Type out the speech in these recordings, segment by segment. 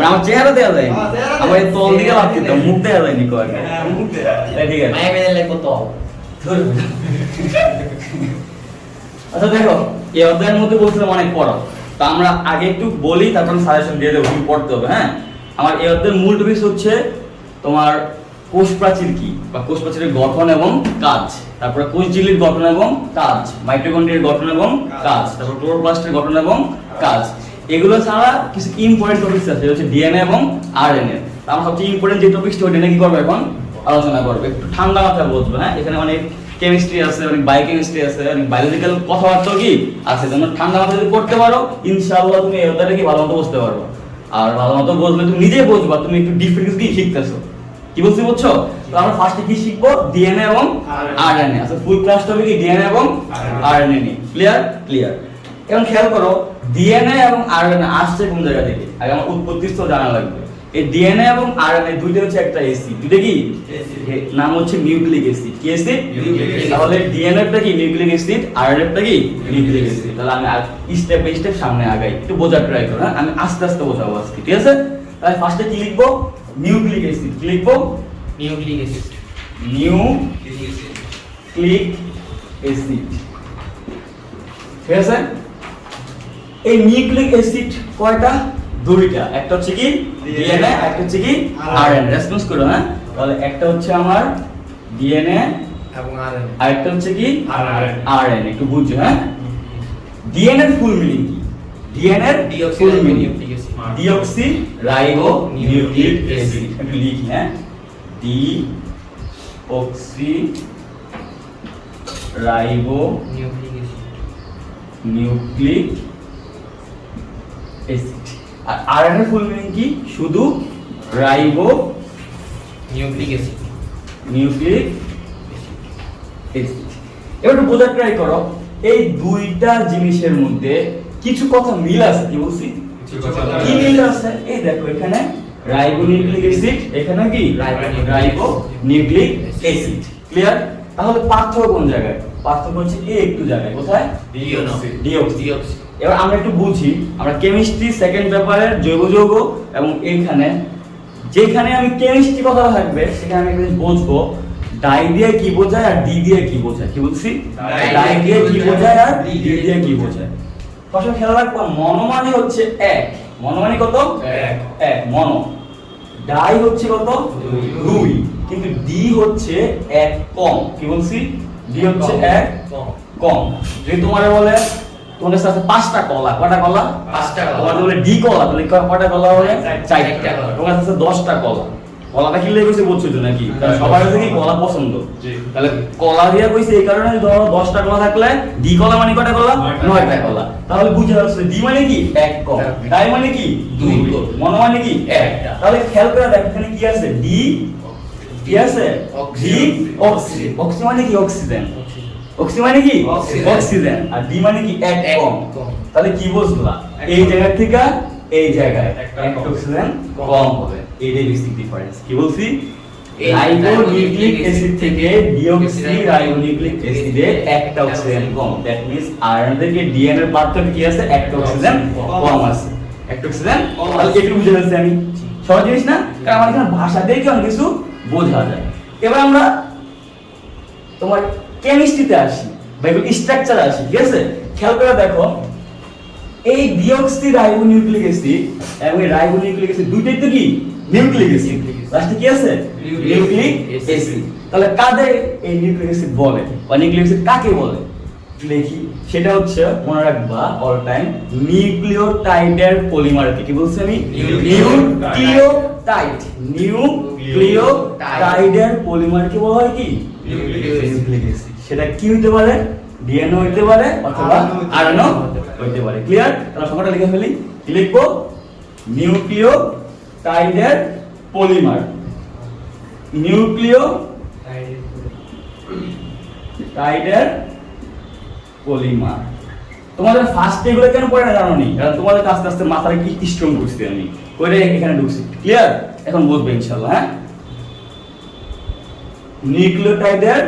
আমার চেহারা দেওয়া যায় আমার তল দিকে লাগছে তো মুখ দেওয়া যায়নি কয়েক ঠিক আছে মায়া মেনে লাগবো তো আচ্ছা দেখো এই অধ্যায়ের মধ্যে বলছিলাম অনেক পড়া তো আমরা আগে একটু বলি তারপর সাজেশন দিয়ে দেবো কি পড়তে হবে হ্যাঁ আমার এই অধ্যায়ের মূল টপিক হচ্ছে তোমার কোষ প্রাচীর কি বা কোষ প্রাচীরের গঠন এবং কাজ তারপরে কোষ ঝিল্লির গঠন এবং কাজ মাইটোকন্ড্রিয়ার গঠন এবং কাজ তারপর ক্লোরোপ্লাস্টের গঠন এবং কাজ এগুলো ছাড়া কিছু ইম্পর্টেন্ট টপিকস আছে হচ্ছে ডিএনএ এবং আরএনএ আমরা সবচেয়ে ইম্পর্টেন্ট যে টপিকটা ওটা নিয়ে কি করবো এখন আলোচনা করবো একটু ঠান্ডা মাথায় বলবো হ্যাঁ এখানে অনেক কেমিস্ট্রি আছে অনেক বায়োকেমিস্ট্রি আছে অনেক বায়োলজিক্যাল কথাবার্তা কি আছে যেন ঠান্ডা মাথায় যদি পড়তে পারো ইনশাআল্লাহ তুমি এই অধ্যায়টা কি ভালো মতো বুঝতে পারবে আর ভালো মতো বুঝলে তুমি নিজেই বুঝবা তুমি একটু ডিফারেন্স কি শিখতেছো কি বলছি বুঝছো তো আমরা ফার্স্টে কি শিখবো ডিএনএ এবং আরএনএ আচ্ছা ফুল ক্লাস টপিক কি ডিএনএ এবং আরএনএ নিয়ে ক্লিয়ার এখন খেয়াল করো ডিএনএ এবং আরএনএ আসছে কোন জায়গা থেকে আগে আমার উৎপত্তি স্থল জানা লাগবে এই ডিএনএ এবং আরএনএ দুইটা হচ্ছে একটা অ্যাসিড দুইটা কি নাম হচ্ছে নিউক্লিক অ্যাসিড কি অ্যাসিড তাহলে ডিএনএ টা কি নিউক্লিক অ্যাসিড আরএনএ টা কি নিউক্লিক অ্যাসিড তাহলে আমি স্টেপ বাই স্টেপ সামনে আগাই একটু বোঝার ট্রাই করো হ্যাঁ আমি আস্তে আস্তে বোঝাবো আজকে ঠিক আছে তাহলে ফার্স্টে কি লিখবো নিউক্লিক অ্যাসিড কি লিখবো নিউক্লিক অ্যাসিড ঠিক আছে এই নিউক্লিক অ্যাসিড কয়টা দুইটা একটা হচ্ছে কি ডিএনএ একটা হচ্ছে কি আরএনএ রেসপন্স করো হ্যাঁ তাহলে একটা হচ্ছে আমার ডিএনএ এবং আরএনএ আর একটা হচ্ছে কি আরএনএ একটু বুঝছো হ্যাঁ ডিএনএ এর ফুল মিনিং কি ডিএনএ এর full meaning deoxy ribo nucleic acid একটু লিখি হ্যাঁ ডিঅক্সি রাইবো নিউক্লিক অ্যাসিড আর আরএনএ ফুল মিনিং কি শুধু রাইবো নিউক্লিক অ্যাসিড এবার একটু বোঝার ট্রাই করো এই দুইটা জিনিসের মধ্যে কিছু কথা মিল আছে কি বলছি কি মিল আছে এই দেখো এখানে রাইবো নিউক্লিক অ্যাসিড এখানে কি রাইবো নিউক্লিক অ্যাসিড ক্লিয়ার তাহলে পার্থক্য কোন জায়গায় পার্থক্য হচ্ছে এই একটু জায়গায় কোথায় ডিঅক্সি এবার আমরা একটু বুঝি আমরা কেমিস্ট্রি সেকেন্ড পেপারের জৈব যৌগ এবং এইখানে যেখানে আমি কেমিস্ট্রি কথা থাকবে সেখানে আমি একটা বুঝবো ডাই দিয়ে কি বোঝায় আর ডি দিয়ে কি বোঝায় কি বলছি ডাই দিয়ে কি বোঝায় আর ডি দিয়ে কি বোঝায় প্রশ্ন খেয়াল রাখবো মনো মানে হচ্ছে এক মনো মানে কত এক মনো ডাই হচ্ছে কত দুই কিন্তু ডি হচ্ছে এক কম কি বলছি ডি হচ্ছে এক কম যদি তোমারে বলে তোমার কাছে আছে 5টা কলা কয়টা কলা 5টা কলা তোমার বলে ডি কলা তাহলে কয়টা কলা হবে 4টা কলা তোমার কাছে আছে 10টা কলা কলাটা কি লেগেছে বলছো তো নাকি সবার কাছে কি কলা পছন্দ তাহলে কলা দিয়া কইছে এই কারণে ধরো 10টা কলা থাকলে ডি কলা মানে কয়টা কলা 9টা কলা তাহলে বুঝে আসছে ডি মানে কি এক কম ডাই মানে কি দুই মনো মানে কি একটা তাহলে খেয়াল করে দেখো এখানে কি আছে ডি কি আছে ডি অক্সিজেন অক্সিজেন মানে কি অক্সিজেন অক্সিজেন মানে কি অক্সিজেন আর ডি মানে কি এক কম তাহলে কি বুঝলা এই জায়গা থেকে এই জায়গায় একটা অক্সিজেন কম হবে এইটাই বেসিক ডিফারেন্স কি বলছি রাইবোনিউক্লিক অ্যাসিড থেকে ডিঅক্সি রাইবোনিউক্লিক অ্যাসিডে একটা oxygen com that means iron থেকে ডিএনএ এর পার্থক্য কি আছে একটা অক্সিজেন কম আছে একটা অক্সিজেন তাহলে একটু বুঝে গেছি আমি সহজ জিনিস না কারণ আমাদের এখানে ভাষা দেখে অনেক কিছু বোঝা যায় এবার আমরা তোমার কেমিস্ট্রিতে আসি বা এগুলো স্ট্রাকচার আসি ঠিক আছে খেয়াল করে দেখো এই ডিঅক্সি রাইবোনিউক্লিক অ্যাসিড এবং এই রাইবোনিউক্লিক অ্যাসিড দুটোই তো কি নিউক্লিক অ্যাসিড লাস্টে কি আছে নিউক্লিক অ্যাসিড তাহলে কাদের এই নিউক্লিক অ্যাসিড বলে বা নিউক্লিক অ্যাসিড কাকে বলে লিখি সেটা হচ্ছে মনে রাখবা অল টাইম নিউক্লিওটাইডের পলিমারকে কি বলছি আমি নিউক্লিওটাইডের পলিমারকে বলা হয় কি নিউক্লিক অ্যাসিড সেটা কি হতে পারে ডিএনএ হতে পারে অথবা আরএনএ হতে পারে ক্লিয়ার তাহলে সংখ্যাটা লিখে ফেলি কি লিখবো নিউক্লিওটাইডের পলিমার নিউক্লিওটাইডের পলিমার তোমাদের ফার্স্ট এগুলো কেন পড়ে না জানো নি কারণ তোমাদের আস্তে আস্তে মাথায় কি স্ট্রং করছি আমি করে এখানে ঢুকছি ক্লিয়ার এখন বুঝবে ইনশাআল্লাহ হ্যাঁ নিউক্লিওটাইডের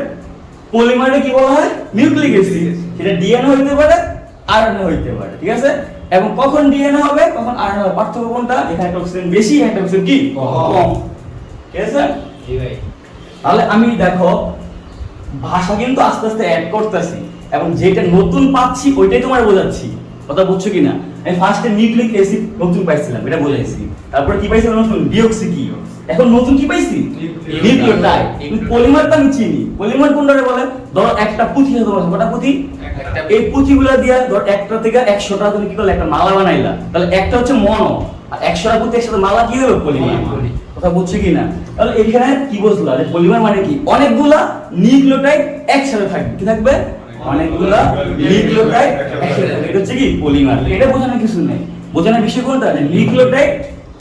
পলিমারে কি বলা হয় নিউক্লিক অ্যাসিড সেটা ডিএনএ হইতে পারে আরএনএ হইতে পারে ঠিক আছে এবং কখন ডিএনএ হবে কখন আরএনএ হবে, পার্থক্য কোনটা? এখানে একটা অক্সিজেন বেশি, একটা অক্সিজেন কি কম। ঠিক আছে? জি ভাই। তাহলে আমি দেখো ভাষা কিন্তু আস্তে আস্তে অ্যাড করতেছি এবং যেটা নতুন পাচ্ছি ওইটাই তোমার বোঝাচ্ছি, কথা বুঝছো কিনা? আমি ফার্স্টে নিউক্লিক অ্যাসিড নতুন পাইছিলাম, এটা বোঝাইছি। তারপরে কি পাইছিলাম নতুন? ডিঅক্সি কি। এখন নতুন কি পাইছি? নিউক্লিওটাইড। পলিমার তো আমি চিনি, পলিমার কোনটারে বলে? ধরো একটা পুঁথি আছে তোমার, কটা পুঁথি? এই পুঁথিগুলো দিয়া ধর একটা থেকে 100টা তুমি কি করলে একটা মালা বানাইলা, তাহলে একটা হচ্ছে মনো আর 100টা পুঁথি একসাথে মালা কি হলো? পলিমার। কথা বুঝছো কিনা? তাহলে এখানে কি বুঝলা যে পলিমার মানে কি? অনেকগুলা নিউক্লিওটাইড একসাথে থাকবে। কি থাকবে? অনেকগুলা নিউক্লিওটাইড একসাথে থাকবে, এটা হচ্ছে কি পলিমার। এটা বোঝানোর কিছু নেই, বোঝানোর বিষয় কোনটা? যে নিউক্লিওটাইড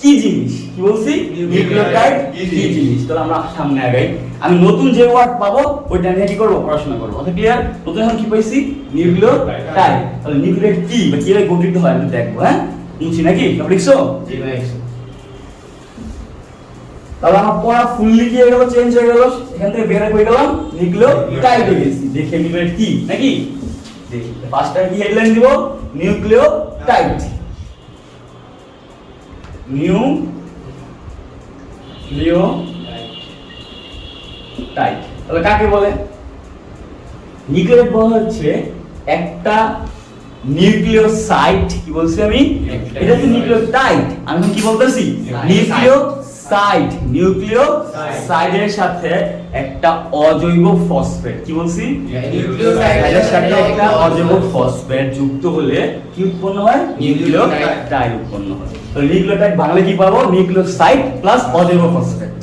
কি জিনিস। কি বলছি? নিউক্লিওটাইড কি জিনিস। তাহলে আমরা সামনে আগাই, আমি নতুন যে ওয়ার্ড পাবো ওইটা নিয়ে কি করব? পড়াশোনা করব। Okay clear? নতুন এখন কি পাইছি? নিউক্লিওটাইড। তাহলে নিউক্লিওটাইড কি বা কিভাবে গঠিত হয় আমি দেখবো। হ্যাঁ, বুঝছি নাকি? সব লিখছো? জি ভাই। তাহলে আমার পড়া ফুললি কি হয়ে গেল? চেঞ্জ হয়ে গেল। এখান থেকে বের হয়ে গেলাম নিউক্লিওটাইডে গেছি। দেখে নিউক্লিওটাইড কি নাকি দেখি। ফার্স্টে কি হেডলাইন দিব? নিউক্লিওটাইড। নিউক্লিওটাইড তাহলে কাকে বলে? নিউক্লিওটাইড বলা হচ্ছে একটা নিউক্লিওসাইড। কি বলছি আমি? এটা হচ্ছে নিউক্লিওটাইড। আমি কি বলতেছি? নিউক্লিওসাইডের সাথে একটা অজৈব ফসফেট। কি বলছি? নিউক্লিওসাইডের সাথে একটা অজৈব ফসফেট যুক্ত হলে কি উৎপন্ন হয়? নিউক্লিওটাইড উৎপন্ন হয়। তো নিউক্লিওটাইড বাংলা কি পাবো? নিউক্লিওসাইড প্লাস অজৈব ফসফেট।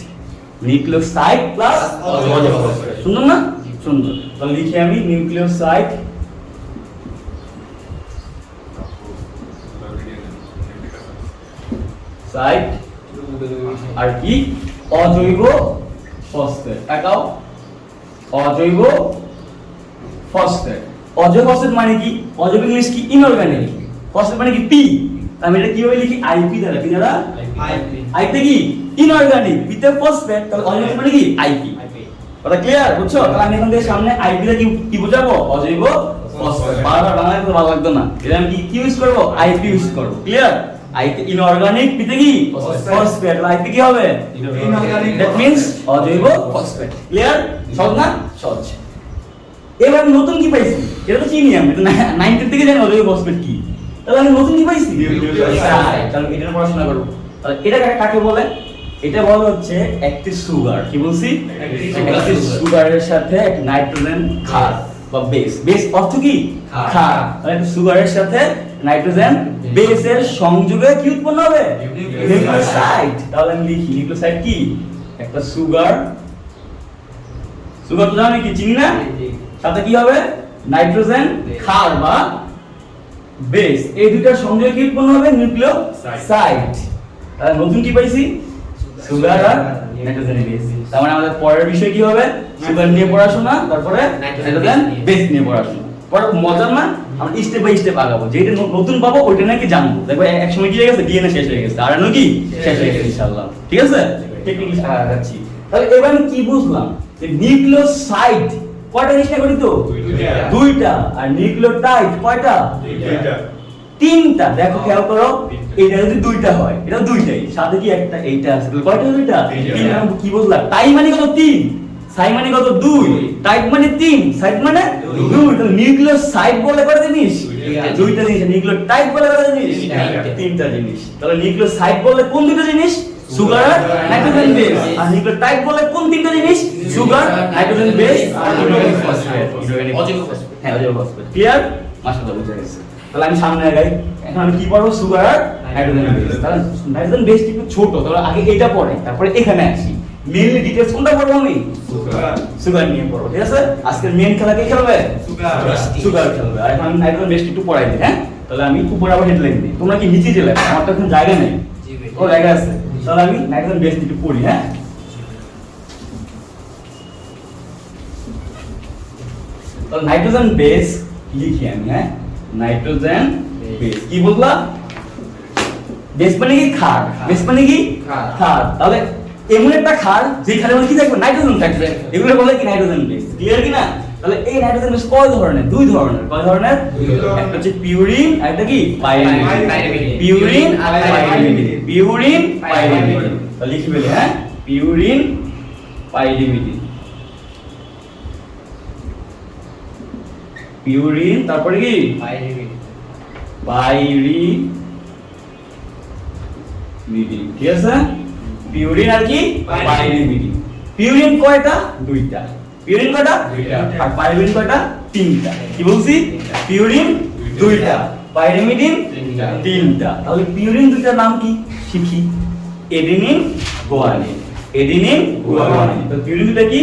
নিউক্লিওসাইড প্লাস অজৈব ফসফেট। সুন্দর না? সুন্দর। তাহলে লিখি আমি নিউক্লিওসাইড সাইড আর কি অজৈব ফসফেট। এটাও অজৈব ফসফেট। অজৈব ফসফেট মানে কি? অজৈব ইংলিশ কি? ইনঅর্গানিক। ফসফেট মানে কি? পি। আমি এটা কিভাবে লিখি? আইপি দ্বারা। কি দ্বারা? আইপি কি? ইনঅর্গানিক, পি তে ফসফেট, তাহলে অজৈব মানে কি? আইপি। কথা ক্লিয়ার? বুঝছো? তাহলে আমি এখান থেকে সামনে আইপি তে কি বোঝাবো? অজৈব ফসফেট। বারবার বাংলায় তো ভালো লাগতো না, এটা আমি কি ইউজ করব? আইপি ইউজ করব। ক্লিয়ার? আইতে ইনঅর্গানিক, পিতে কি? ফসফেট। আইপি কি হবে? ইনঅর্গানিক। দ্যাট মিন্স অজৈব ফসফেট। ক্লিয়ার? সহজ না? সহজ। এবার আমি নতুন কি পাইছি? এটা তো চিনি আমি, এটা 90 থেকে জানি অজৈব ফসফেট কি। তাহলে আমি নতুন কি পাইছি? নিউক্লিওসাইড। তাহলে এটা পড়াশোনা করব। তাহলে এটা কাকে বলে? এটা বলা হচ্ছে একটি সুগার। কি বলছি? একটি সুগারের সাথে এক নাইট্রোজেন ক্ষার বা বেস। বেস অর্থ কি? ক্ষার। তাহলে একটা সুগারের সাথে নাইট্রোজেন বেসের সংযোগে কি উৎপন্ন হবে? নিউক্লিওসাইড। তাহলে আমি লিখি নিউক্লিওসাইড কি? একটা সুগার। সুগার তো জানি কি? চিনি না? সাথে কি হবে? নাইট্রোজেন ক্ষার বা বেস। এই দুইটার সংযোগে কি উৎপন্ন হবে? নিউক্লিওসাইড। তাহলে নতুন কি পাইছি? সুগার আর নাইট্রোজেন বেস। তার মানে আমাদের পরের বিষয় কি হবে? সুগার নিয়ে পড়াশোনা, তারপরে নাইট্রোজেন বেস নিয়ে পড়াশোনা। পরে মজার না? আমরা স্টেপ বাই স্টেপ আগাবো। যেটা নতুন পাবো ওইটা নাকি জানবো। দেখো এক সময় কি হয়ে গেছে? ডিএনএ শেষ হয়ে গেছে, আরএনএ কি শেষ হয়ে গেছে ইনশাআল্লাহ। ঠিক আছে? টেকনিক্যালি আগাচ্ছি। তাহলে এবার আমি কি বুঝলাম? যে নিউক্লিওসাইড কয়টা জিনিস নিয়ে গঠিত? দুইটা। আর নিউক্লিওটাইড কয়টা? তিনটা। দেখো খেয়াল করো, এটা যদি দুইটা হয়, এটা দুইটাই, সাথে কি একটা এইটা আছে, তাহলে কয়টা? দুইটা। তিনটা। কি বুঝলা? টাই মানে কত? 3। সাই মানে কত? 2। টাইড মানে 3, সাইড মানে 2। তাহলে নিউক্লিওসাইড বলে কয়টা জিনিস? দুইটা জিনিস। নিউক্লিওটাইড বলে কয়টা জিনিস? তিনটা জিনিস। তাহলে নিউক্লিওসাইড বলে কোন দুটো জিনিস? সুগার আর নাইট্রোজেন বেস। আর নিউক্লিওটাইড বলে কোন তিনটা জিনিস? সুগার, নাইট্রোজেন বেস আর ইনঅর্গানিক ফসফেট। অজৈব ফসফেট। হ্যাঁ, অজৈব ফসফেট। ক্লিয়ার? মাশাআল্লাহ, বুঝা গেছে। তাহলে আমি সামনে আগাই। এখন আমি কি পড়বো? সুগার আর নাইট্রোজেন বেস। তাহলে নাইট্রোজেন বেস একটু ছোট, তাহলে আগে এটা পড়ে, তারপরে এখানে আসি। মেইনলি ডিটেইলস কোনটা পড়বো আমি? সুগার নিয়ে পড়বো। ঠিক আছে? আজকের মেইন খেলা কে খেলবে? সুগার খেলবে। আর এখন আমি নাইট্রোজেন বেস একটু পড়াই দিই। হ্যাঁ, তাহলে আমি উপরে আবার হেডলাইন দিই। তোমরা কি নিচে চলে? আমার তো এখন জায়গা নেই। ও জায়গা আছে। তাহলে আমি নাইট্রোজেন বেস একটু পড়ি। হ্যাঁ, তাহলে নাইট্রোজেন বেস লিখি আমি। হ্যাঁ, নাইট্রোজেন বেস। কি বললা? বেস মানে কি? ক্ষার। বেস মানে কি? ক্ষার। তাহলে এমন একটা ক্ষার যেখানে মানে কি থাকবে? নাইট্রোজেন থাকবে। এগুলো বলে কি? Nitrogen base. ক্লিয়ার কি না? তাহলে এই নাইট্রোজেন বেস কয় ধরনের? দুই ধরনের। কয় ধরনের? একটা হচ্ছে পিউরিন আর একটা কি পাইরিমিডিন। পিউরিন আর পাইরিমিডিন। Purine pyrimidine. তাহলে লিখি বলি, হ্যাঁ, পিউরিন পাইরিমিডিন। পিউরিন তারপরে কি পাইরিমিডিন। ঠিক আছে, পিউরিন আর কি পাইরিমিডিন। পিউরিন কয়টা? দুইটা। পিউরিন কয়টা? দুইটা। আর পাইরিমিডিন কয়টা? তিনটা। কি বলছি? পিউরিন দুইটা, পাইরিমিডিন তিনটা। তাহলে পিউরিন দুইটার নাম কি শিখি? Adenine, guanine. Adenine, guanine. তো পিউরিন দুইটা কি?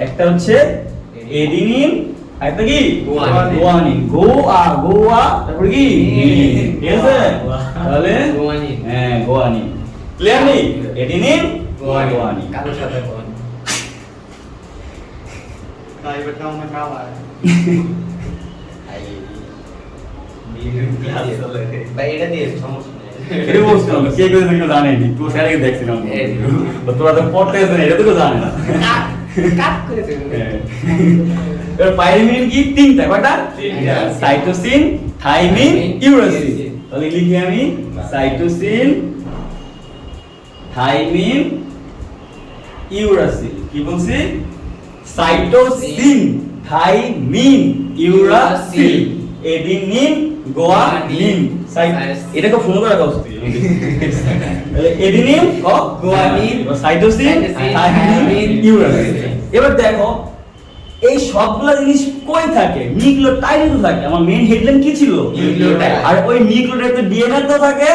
একটা হচ্ছে এডিনিন, একটা কি গুয়ানিন। গোয়া তারপর কি ঠিক আছে, তাহলে গুয়ানিন। হ্যাঁ, গুয়ানিন। ক্লিয়ার নেই? Adenine, guanine. কারোর সাথে গুয়ানিন। তাই বেটা আমরা কালা ভাই এটা দিয়ে সমস্যা নেই। এটা বলছিলাম কে করে দেখো জানেনি, তুই স্যারকে দেখছিলাম তোরা তো পড়তে গেছিস, এটা তো কেউ জানে না। কাট করে দেব। এর পাইরিমিডিন কি? তিনটা। কয়টা? তিনটা। Cytosine, thymine, uracil. তাহলে লিখি আমি সাইটোসিন, থাইমিন, ইউরাসিল। কি বলছি? Cytosine, thymine, uracil, adenine, guanine. এটাকে ফোন করে রাখা উচিত। তাহলে adenine, guanine, cytosine, thymine, uracil. এবার দেখো এই সবগুলা জিনিস কই থাকে? নিউক্লিওটাইডে থাকে। আমার মেইন হেডলাইন কি ছিল? নিউক্লিওটাইড। আর ওই নিউক্লিওটাইডে ডিএনএ তো থাকে,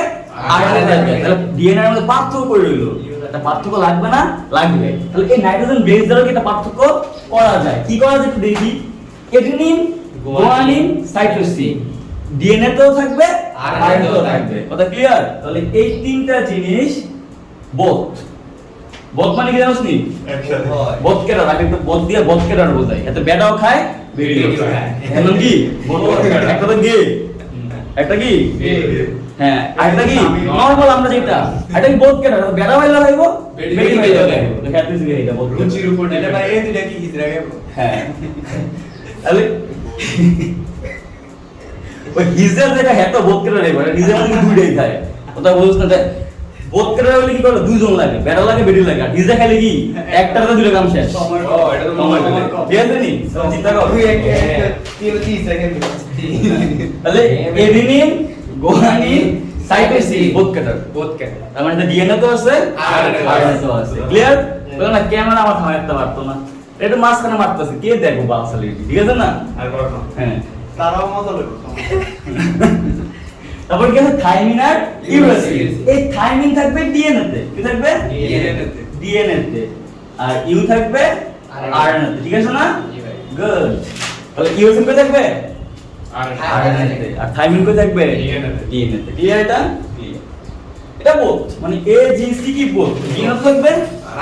আরএনএ থাকে। তাহলে ডিএনএ এর মধ্যে পার্থক্য করে রইলো। একটা পার্থক্য লাগবে না? লাগবে। তাহলে এই নাইট্রোজেন বেস দ্বারা কি একটা পার্থক্য করা যায়? কি করা যায় একটু দেখি। এডিনিন, গুয়ানিন, সাইটোসিন, ডিএনএ তেও থাকবে, আরএনএ তেও থাকবে। কথা ক্লিয়ার? তাহলে এই তিনটা জিনিস বোথ। বোথ মানে কি জানোস নি? Both cater. আগে তো বোথ দিয়ে বোথ কেটার বোঝায়। এত বেটাও খায়, বেড়িও খায়। এখন কি বোথ একটা তো গে, একটা কি হ্যাঁ, আরেকটা কি নরমাল আমরা যেটা, এটা কি বোথ কেটার। বেড়া হইলা হইবো, বেড়ি হইলা হইবো। দেখাতে দিছি এটা বোথ রুচির উপর এটা ভাই এই দুইটা কি হিজরা গেল হ্যাঁ। তাহলে ওই হিজার যেটা হেতো বোথ কেটার হইবো, হিজার মানে দুইটাই খায়। কথা বলছ না? বোথ কেটার হইলে কি করে? দুইজন লাগে, বেড়া লাগে, বেড়ি লাগে। আর হিজা খাইলে কি একটাতে দুইটা কাম শেষ। সময় এটা তো সময় পেলে। ঠিক আছে নি? চিন্তা কর। তুই এক 30 সেকেন্ড তাহলে adenine, guanine, cytosine both cater. বোধ কেন? তার মানে ডিএনএ তো আছে, RNA আরএনএ তো আছে। ক্লিয়ার? বলে না ক্যামেরা আমার থামাইতে পারতো না, এটা মাঝখানে মারতেছে, কে দেখবো বালসালি। ঠিক আছে না? আর বড় না হ্যাঁ। তারাও মজা লাগবে তারপর কি আছে? থাইমিন আর ইউরাসিল। এই থাইমিন থাকবে ডিএনএ তে। কি থাকবে? ডিএনএ তে। আর ইউ থাকবে আরএনএ তে। ঠিক আছে না? জি ভাই। গুড। তাহলে ইউরাসিল কই থাকবে? RNA তে। আর থাইমিন কই থাকবে? ডিএনএ তে। ক্লিয়ার এটা? ক্লিয়ার। এটা বোথ মানে এ জি সি কি বোথ। ডিএনএ থাকবে,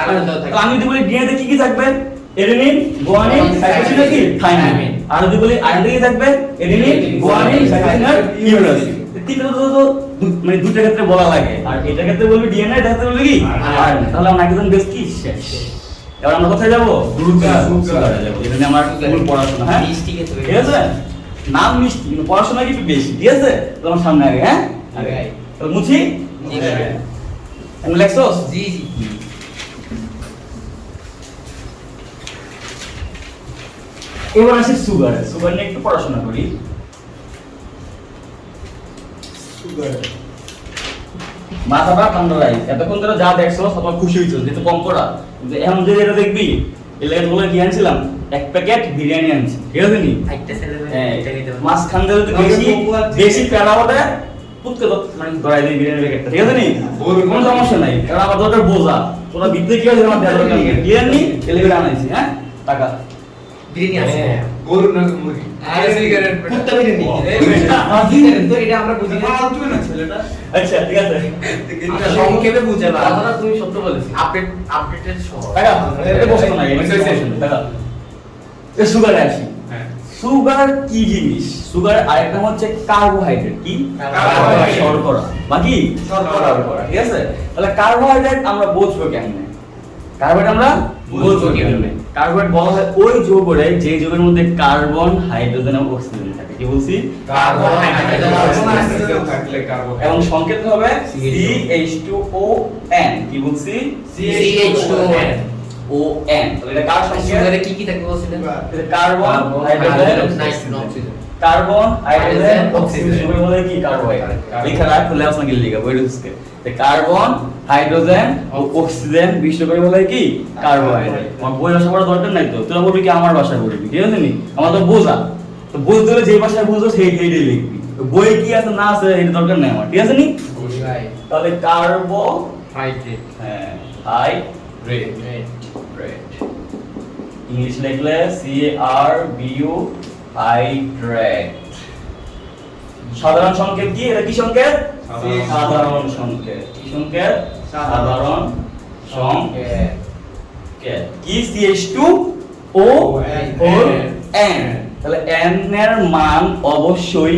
RNA তেও থাকবে। তো আমি যদি বলি ডিএনএ তে কি থাকবে? এডেনিন, গুয়ানিন, সাইটোসিন কি? থাইমিন। আর যদি বলি আরএনএ কি থাকবে? এডেনিন, গুয়ানিন, সাইটোসিন আর ইউরাসিল। তিনটা তো মানে দুইটা ক্ষেত্রে বলা লাগে। আর এটা ক্ষেত্রে বলবি ডিএনএ, এটা ক্ষেত্রে বলবি কি আরএনএ। তাহলে আমরা নাইট্রোজেন বেস কি শেষ। এবার আমরা কোথায় যাব? সুগারে যাব। এটা নিয়ে আমার ফুল পড়াশোনা। হ্যাঁ, মিষ্টিকে তৈরি ঠিক আছে। নাম মিষ্টি কিন্তু পড়াশোনা কি একটু বেশি। ঠিক আছে? তোমার সামনে আগে। হ্যাঁ, আগে তাহলে মুছি। জি ভাই। আমি লেখছস? জি জি। এবার আসি সুগারে। সুগার নিয়ে একটু পড়াশোনা করি। মাথাটা ঠান্ডা রাখ। এতক্ষণ ধরে যা দেখছো সবাই খুশি হয়েছো, যেহেতু কম করা। কিন্তু এখন যে এটা দেখবি, এলে বলে কি আনছিলাম? এক প্যাকেট বিরিয়ানি আনছি। ঠিক আছে নি? একটা ছেলে হ্যাঁ, এটা নিতে পারে। মাছ খান দিলে তো বেশি প্যারা ওটা পুতকে তো মানে ধরাই দিই বিরিয়ানি প্যাকেটটা। ঠিক আছে নি? কোনো সমস্যা নাই, কারণ আমার দরকার বোঝা। তোরা ভিতরে কি আছে আমার দেওয়ার দরকার নেই। ক্লিয়ার নি? এলে করে আনাইছি। হ্যাঁ, টাকা বিরিয়ানি আছে। গরু না মুরগি আর সিগারেট কুত্তা বিরিয়ানি। তো এটা আমরা বুঝি না। তুই না ছেলেটা আচ্ছা, ঠিক আছে। আমরা সংক্ষেপে বুঝে না। কথাটা তুমি সত্য বলেছিস। আপডেটেড সহ। টাকা এটা বসতো না, এটা টাকা। এ সুগারে আসি। সুগার কি জিনিস? সুগার আরেকটা হচ্ছে কার্বোহাইড্রেট। কি? কার্বোহাইড্রেট। শর্করা। বাকি শর্করা। ঠিক আছে? তাহলে কার্বোহাইড্রেট আমরা বুঝবো কেমনে? কার্বোহাইড্রেট আমরা বুঝবো কেমনে? কার্বোহাইড্রেট বলা হয় ওই যৌগরে যে যৌগের মধ্যে কার্বন হাইড্রোজেন এবং অক্সিজেন থাকে কি বলছি কার্বন হাইড্রোজেন অক্সিজেন থাকলে কার্বন এবং সংকেত হবে CH2ON কি বলছি CH2ON ON তাহলে এটা কার সংকেত সুগারে কি কি থাকে বলছিলেন এটা carbon hydrogen nitrogen oxygen carbon hydrogen oxygen. Oxygen যৌগের মধ্যে কি কার্বোহাইড্রেট লিখা রাখো লেখা সঙ্গে লিখা বইটা বুঝতে কার্বন হাইড্রোজেন ও অক্সিজেন বিশ্ব করে বলে কি কার্বোহাইড্রেট আমার বই ভাষা পড়ার দরকার নাই তো তোরা বলবি কি আমার ভাষায় বলবি ঠিক আছে নি আমার তো বোঝা তো বুঝতে হলে যে ভাষায় বুঝো সেই সেইটাই লিখবি তো বই কি আছে না আছে এটা দরকার নাই আমার ঠিক আছে নি তাহলে কার্বো হাইড্রেট হ্যাঁ হাইড্রেট ইংলিশ লিখলে CARBO হাইড্রেট সাধারণ সংকেত কি এটা কি সংকেত সাধারণ সংকেত কি সংকেত সাধারণ সংকেত কি CH2ON তাহলে n এর মান অবশ্যই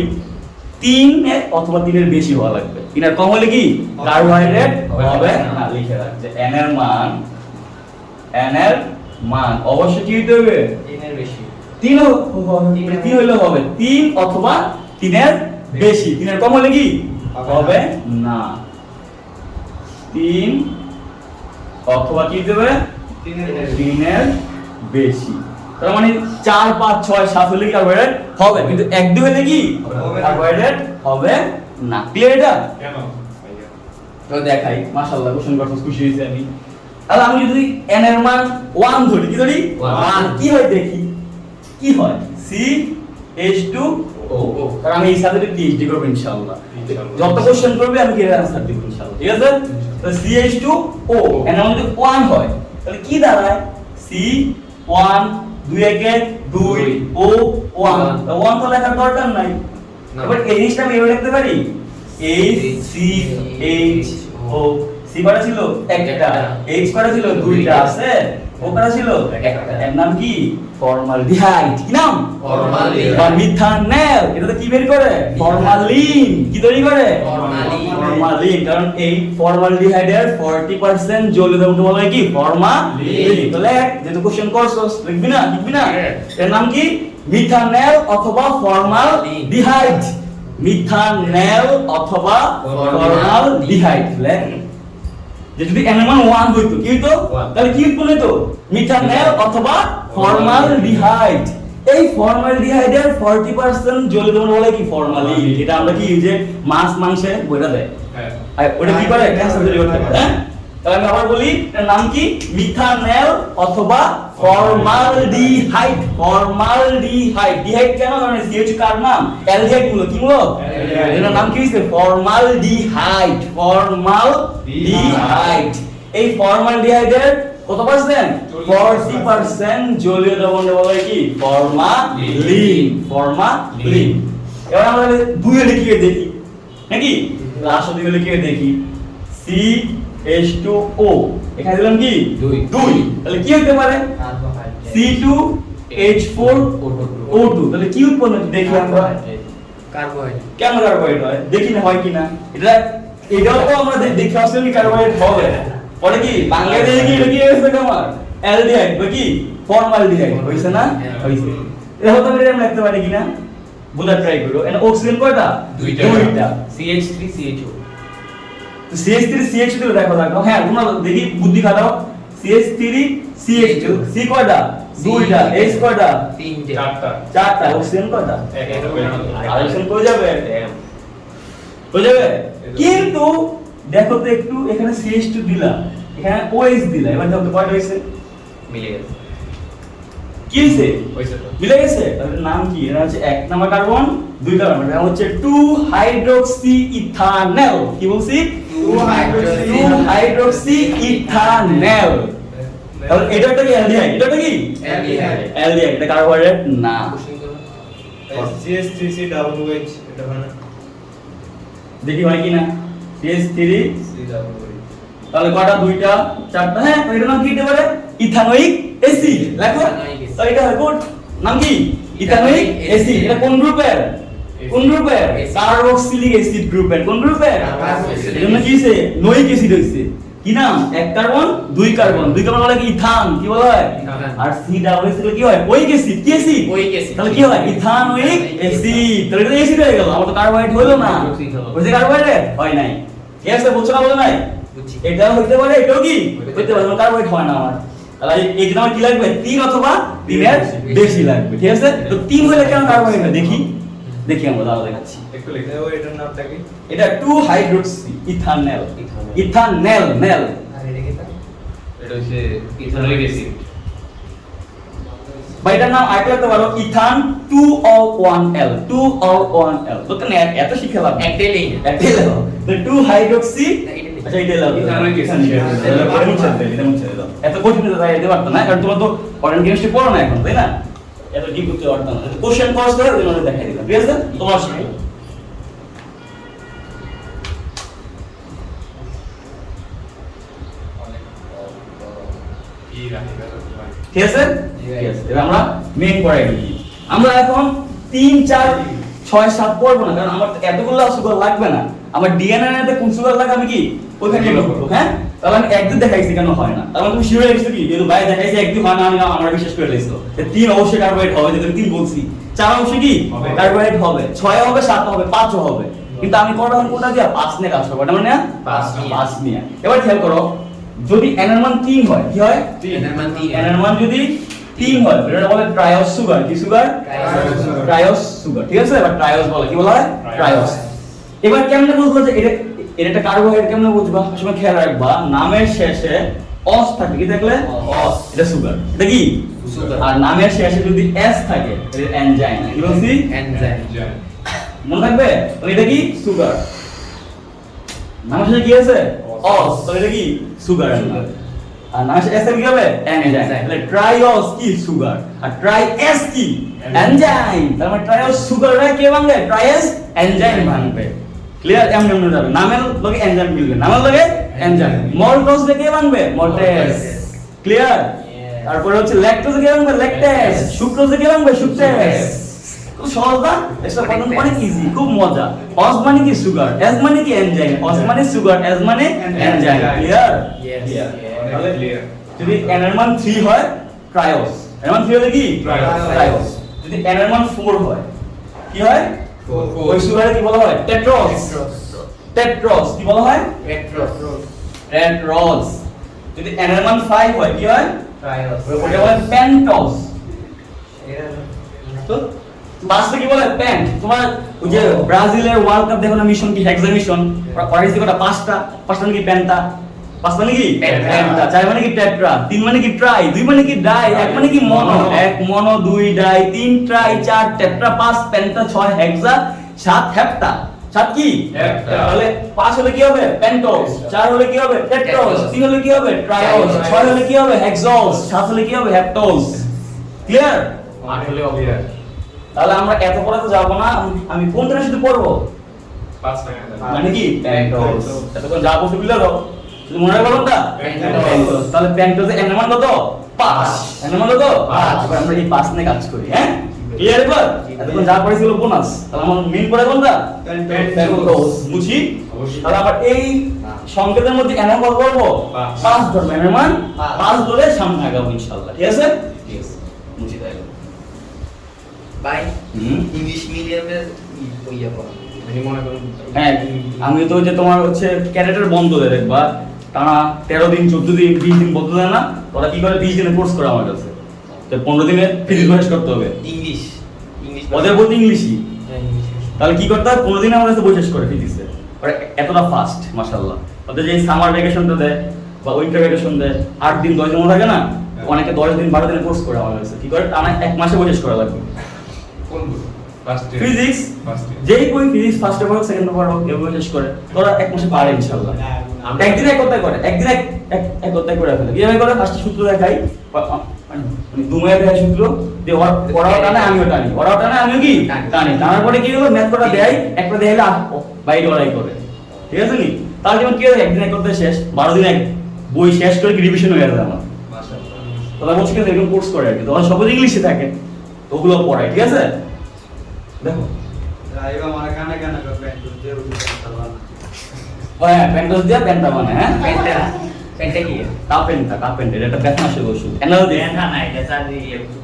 3 এর অথবা 3 এর বেশি হওয়া লাগবে 3 এর কম হলে কি কার্বোহাইড্রেট হবে না লিখে রাখছে n এর মান অবশ্যই কি হতে হবে 3 এর বেশি 3 হইলে হবে 3 অথবা 3 এর বেশি 3 এর কম হলে কি হবে না 3 অথবা কি দেবে 3 এর 3 এর বেশি তার মানে 4 5 6 7 হলে কি কার্বোহাইড্রেট হবে কিন্তু 1 2 হলে কি হবে না। কার্বোহাইড্রেট হবে না ক্লিয়ার এটা কেন তো দেখাই মাশাআল্লাহ কোশ্চেন করতে খুশি হইছি আমি তাহলে আমি যদি n এর মান 1 ধরি কি ধরি 1 কি হয় দেখি কি হয় CH2O কারণ আমি এই সাবজেক্টে PhD করব ইনশাআল্লাহ যত কোশ্চেন করবে আমি কি আনসার দেব ইনশাআল্লাহ ঠিক আছে তো CH2O n এর মধ্যে 1 হয় তাহলে কি দাঁড়ায় C1 2 একে 2 O 1 তো 1 তো লেখার দরকার নাই এবার এই জিনিসটা আমি এভাবে লিখতে পারি HCHO C কটা ছিল একটা H কটা ছিল দুইটা আছে O কটা ছিল একটা এর নাম কি ফর্মালডিহাইড কি নাম ফর্মালডিহাইড। বা মিথানল এটা তো কি বের করে ফর্মালিন কি তৈরি করে ফর্মালিন। ফর্মালিন কারণ এই ফর্মালডিহাইডের 40% জলীয় দ্রবণকে বলা হয় কি ফর্মালিন তাহলে যেহেতু কোশ্চেন করছস লিখবি না এর নাম কি মিথানল অথবা ফর্মালডিহাইড মিথানল অথবা ফর্মালডিহাইড লেখ যে যদি n এর মান 1 হইতো কি হইতো তাহলে কি উৎপন্ন হইতো মিথানল অথবা ফর্মালডিহাইড এই ফর্মালডিহাইডের 40% জলীয় দ্রবণ বলা হয় কি ফর্মালিন এটা আমরা কি যে মাছ মাংসে বইটা দেয় হ্যাঁ আর ওটা কি করে ক্যান্সার তৈরি করতে পারে হ্যাঁ তাহলে আমি আবার বলি এর নাম কি মিথানল অথবা ফর্মালডিহাইড ডিহাইড কেন কারণ CH কার নাম অ্যালডিহাইড গুলো কি মূলক অ্যালডিহাইড। এর নাম কি হইছে ফর্মালডিহাইড এই ফর্মালডিহাইডের কত পার্সেন্ট 40% জলীয় দ্রবণ বলা হয় কি ফর্মালিন এবার আমরা দুইয়ে লিখে দেখি নাকি লাস্ট দুইয়ে লিখে দেখি CH2O এখানে দিলাম কি দুই। তাহলে কি হতে পারে C2H4O2 তাহলে কি উৎপন্ন হচ্ছে দেখি আমরা কার্বোহাইড্রেট কেন কার্বোহাইড্রেট হয় দেখি না হয় কিনা এটাও তো আমরা দেখে আসলে কার্বোহাইড্রেট হবে পরে কি বাংলাদেশে কি এটা কি হয়েছে আমার অ্যালডিহাইড বা কি ফর্মালডিহাইড হইছে না হইছে এটা হতে পারে আমরা লিখতে পারি কিনা বুঝা ট্রাই করো এন্ড অক্সিজেন কয়টা দুইটা CH3 CHO তো CH3 CH2 দিলে দেখো হ্যাঁ তোমরা দেখি বুদ্ধি খাটাও CH3 CH2 C কয়টা দুইটা H কয়টা তিনটে চারটা অক্সিজেন কয়টা আরেকজন কই যাবে কিন্তু দেখো তো একটু এখানে CH2 দিলা এখানে OH দিলা এবার দেখো তো কয়টা হইছে মিলে গেছে কি হইছে হইছে তো মিলে গেছে তাহলে নাম কি এটা হচ্ছে এক নাম্বার কার্বন দুই কার্বন এটা হচ্ছে 2 হাইড্রক্সি ইথানল কি বলছি 2 হাইড্রক্সি ইথানল তাহলে এটা একটা কি অ্যালডিহাইড এটা কি অ্যালডিহাইড এটা কার্বোহাইড্রেট না CH3C ডাবল OH এটা হয় না দেখি হয় কিনা CH3 C ডাবল OH তাহলে কয়টা দুইটা চারটা হ্যাঁ এটা নাম কি হতে পারে ইথানোয়িক অ্যাসিড লেখো ইথানোয়িক অ্যাসিড। তো এটা গুড নাম কি ইথানোয়িক অ্যাসিড এটা কোন গ্রুপের কোন গ্রুপের কার্বক্সিলিক অ্যাসিড গ্রুপের কোন গ্রুপের কার্বক্সিলিক এজন্য কি হইছে নোয়িক অ্যাসিড হইছে কি নাম? এক কার্বন দুই কার্বন বলে কি ইথান, কি বলা হয়? ইথান। আর সি ডাবল এসিড কি হয়? ওইক অ্যাসিড। কি অ্যাসিড? ওইক অ্যাসিড। তাহলে কি হয়? Ethanoic acid. তাহলে এটা অ্যাসিড হয়ে গেল, আমার তো কার্বোহাইড্রেট হলো না। বুঝতে কার্বোহাইড্রেট হয় নাই। ঠিক আছে, বুঝছো না বলো নাই? বুঝছি। এটাও হইতে পারে, এটাও কি হইতে পারে, কার্বোহাইড্রেট হয় না আমার। তাহলে এই জন্য আমার কি লাগবে? 3 অথবা 3 এর বেশি লাগবে। ঠিক আছে, তো 3 হলে কেন কার্বোহাইড্রেট হয় দেখি আমরা দাঁড়া দেখাচ্ছি। একটু লিখে দাও এটার নামটা কি? এটা 2 হাইড্রোক্সি ইথানল। ইথানল। ইথানল নেল। আর এটা কি? এটা হচ্ছে ইথানোইক অ্যাসিড। বা এটার নাম আরেকটা লিখতে পারো ইথান 2O1L 2O1L। তো কেন এত শিখে লাভ? একটাই নেই। একটাই লাভ। তো 2 হাইড্রোক্সি না, এটা নেই। আচ্ছা এটা লাভ ইথানোইক অ্যাসিড। এটা মুছে দাও। এত কঠিন তো তাই দিতে পারতো না, কারণ তোমরা তো অর্গানিক কেমিস্ট্রি পড়ো না এখন, তাই না? এত ডিপ করতে পারতো না। কোশ্চেন কোর্স করে তোমাদের দেখাই দিলাম। ঠিক আছে, তোমার শিখো। কি রাখি দাও ভাই। ঠিক আছে, ঠিক আছে, এবার আমরা মেইন পড়াই দিই। আমরা এখন 3 4 6 7 পড়বো না, কারণ আমার তো এতগুলো সুগার লাগবে না। আমার ডিএনএ তে কোন সুগার লাগে আমি কি ওইখানে লিখবো। হ্যাঁ, তাহলে আমি একদিন দেখাইছি কেন হয় না, তাহলে তুমি শিওর হয়েছো কি যেহেতু ভাই দেখাইছি একদিন হয় না, আমি আমরা বিশ্বাস করে লইছো। 3 অবশ্যই কার্বোহাইড্রেট হবে, যেটা 3 বলছি। 4 অবশ্যই কি হবে। কার্বোহাইড্রেট হবে, 6 হবে, 7 হবে, 5 হবে। কিন্তু আমি কোনটা দিয়া 5 নিয়ে কাজ করব, এটা মানে 5 নিয়ে। এবার খেয়াল করো, যদি n এর মান 3 হয় কি হয়? এটার মান তিন। n এর মান যদি 3 হয় এটা বলে ট্রাইওস সুগার। কি সুগার? ট্রাইওস সুগার। ঠিক আছে, এবার ট্রাইওস বলে, কি বলা হয়? ট্রাইওস। এবার কেমনে বুঝবো যে এটা একটা কার্বোহাইড্রেট? কেমনে বুঝবা? সবসময় খেয়াল রাখবা নামের শেষে অস থাকে, কি থাকলে? অস, এটা সুগার। এটা কি সুগার। আর নামের শেষে যদি এস থাকে এটা এনজাইম। কি বলছি? এনজাইম। মনে থাকবে? তাহলে এটা কি সুগার। নামের শেষে কি আছে? অস, তাহলে এটা কি সুগার। আর নামের শেষে এস কি হবে? এনজাইম। তাহলে ট্রাইওস কি সুগার, আর ট্রাই এস কি এনজাইম। তার মানে ট্রাইওস সুগার রে কে ভাঙবে? ট্রাইএস এনজাইম ভাঙবে। ক্লিয়ার? এমন যাবে, নামের লগে এনজাইম মিলবে, নামের লগে এনজাইম। মল্টোজ কে ভাঙবে? মল্টেস। ক্লিয়ার? তারপরে হচ্ছে ল্যাকটোজ কে ভাঙবে? ল্যাকটেস। সুক্রোজ কে ভাঙবে? সুক্রেস। খুব সহজ না? এটা পড়ানো অনেক ইজি, খুব মজা। অস মানে কি সুগার, এস মানে কি এনজাইম। অস মানে সুগার, এস মানে এনজাইম। ক্লিয়ার? Yes. তাহলে ক্লিয়ার। যদি n এর মান 3 হয় ট্রাইওস, n এর মান 3 হলে কি ট্রাইওস। যদি n এর মান 4 হয় কি হয়? ওই সুগারে কি বলা হয়? টেট্রস। টেট্রস কি বলা হয়? পেট্রোস। টেট্রস। যদি n এর মান 5 হয় কি হয়? ট্রাইওস। ওটা বলে পেন্টস। তো বাসে কি বলে? প্যান্ট। তোমার ওই যে ব্রাজিলের ওয়ার্ল্ড কাপ দেখো না, মিশন কি হেক্সা মিশন, ওয়ারিস কটা? পাঁচটা মানে কি পেন্টা, 5 মানে কি পেন্টা, 4 মানে কি টেট্রা, 3 মানে কি ট্রাই, 2 মানে কি ডাই, 1 মানে কি মনো, 1 মনো, 2 ডাই, 3 ট্রাই, 4 টেট্রা, 5 পেন্টা, 6 হেক্সা, 7 হেপ্টা। 7 কি হেপ্টা। তাহলে 5 হলে কি হবে? পেন্টোস, 4 হলে কি হবে? টেট্রোস, 3 হলে কি হবে? ট্রাইওস, 6 হলে কি হবে? হেক্সোস, 7 হলে কি হবে? হেপ্টোস। ক্লিয়ার? আসলে ক্লিয়ার। তাহলে আমরা এত পড়াতে যাব না, আমি কোনটা শুধু পড়বো 5 টাকা দাও। মানে কি পেন্টোস। এতক্ষণ যা বসে বিলে দাও শুধু মনে রাখবো কোনটা? পেন্টোস। তাহলে পেন্টোসে এর মান কত? 5। এর মান কত? 5। এবার আমরা এই 5 নিয়ে কাজ করি। হ্যাঁ, ক্লিয়ার? এবার এতক্ষণ যা পড়েছিল বোনাস, তাহলে আমার মেইন পড়া কোনটা? পেন্টোস। বুঝি? অবশ্যই। তাহলে আবার এই সংকেতের মধ্যে এর মান কত করবো? 5 ধরবো। এর মান 5 ধরে সামনে আগাবো ইনশাআল্লাহ। ঠিক আছে? ঠিক আছে, বুঝি তাইলে। ভাই হুম। ইংলিশ মিডিয়ামের ইয়া পড়া। মানে মনে করুন হ্যাঁ, আমি তো যে তোমার হচ্ছে ক্যাডেটের বন্ধ দেয় দেখবা, টানা 13 দিন 14 দিন 20 দিন বন্ধ দেয় না, ওরা কি করে 20 দিনের কোর্স করে আমার কাছে, তো 15 দিনে ফিজিক্স করতে হবে। ইংলিশ ইংলিশ ওদের বলতে ইংলিশই, হ্যাঁ, ইংলিশ। তাহলে কি করতে হয় 15 দিনে আমার কাছে বই শেষ করে ফিজিক্সে। ওরা এতটা ফাস্ট মাশাআল্লাহ। ওদের যে সামার ভ্যাকেশনটা দেয় বা উইন্টার ভ্যাকেশন দেয় 8 দিন 10 দিন মনে থাকে না, অনেকে 10 দিন 12 দিনের কোর্স করে আমার কাছে। কি করে টানা 1 মাসে বই শেষ করা লাগবে কোন বই? First year. Physics. First year. যেই বই ফিজিক্স ফার্স্ট পেপার হোক সেকেন্ড পেপার হোক এভাবে শেষ করে তোরা 1 মাসে পারে ইনশাআল্লাহ। একদিন এক কথায় করে, একদিন এক কথায় করে ফেলে। কিভাবে করে? ফার্স্ট সূত্র দেখাই, মানে দুমায় দেয় সূত্র যে ওরাও টানে আমিও টানি, ওরাও টানে আমিও কি টানি। টানার পরে কি হলো? ম্যাথ করা দেয়, একটা দেখাইলে বাইরে ওরাই করে। ঠিক আছে নি? তাহলে যেমন কি হয়, একদিন এক কথায় শেষ, 12 দিন এক বই শেষ করে রিভিশন হয়ে যাবে আমার। মাশাআল্লাহ। তোরা বলছি কিন্তু এরকম কোর্স করে আর কি, তোরা সবাই ইংলিশে থাকে তো ওগুলো পড়ায়। ঠিক আছে, দেখো রাইবা মারা কানে কানে করে প্যান্ট দিয়ে উঠে হ্যাঁ, প্যান্টোস দিয়ে প্যান্টা বানায়। হ্যাঁ, পেন্টা পেনটা কি কাপেন্টা এটা একটা ব্যথানাশক ওষুধ এনাল দে না না এটা স্যার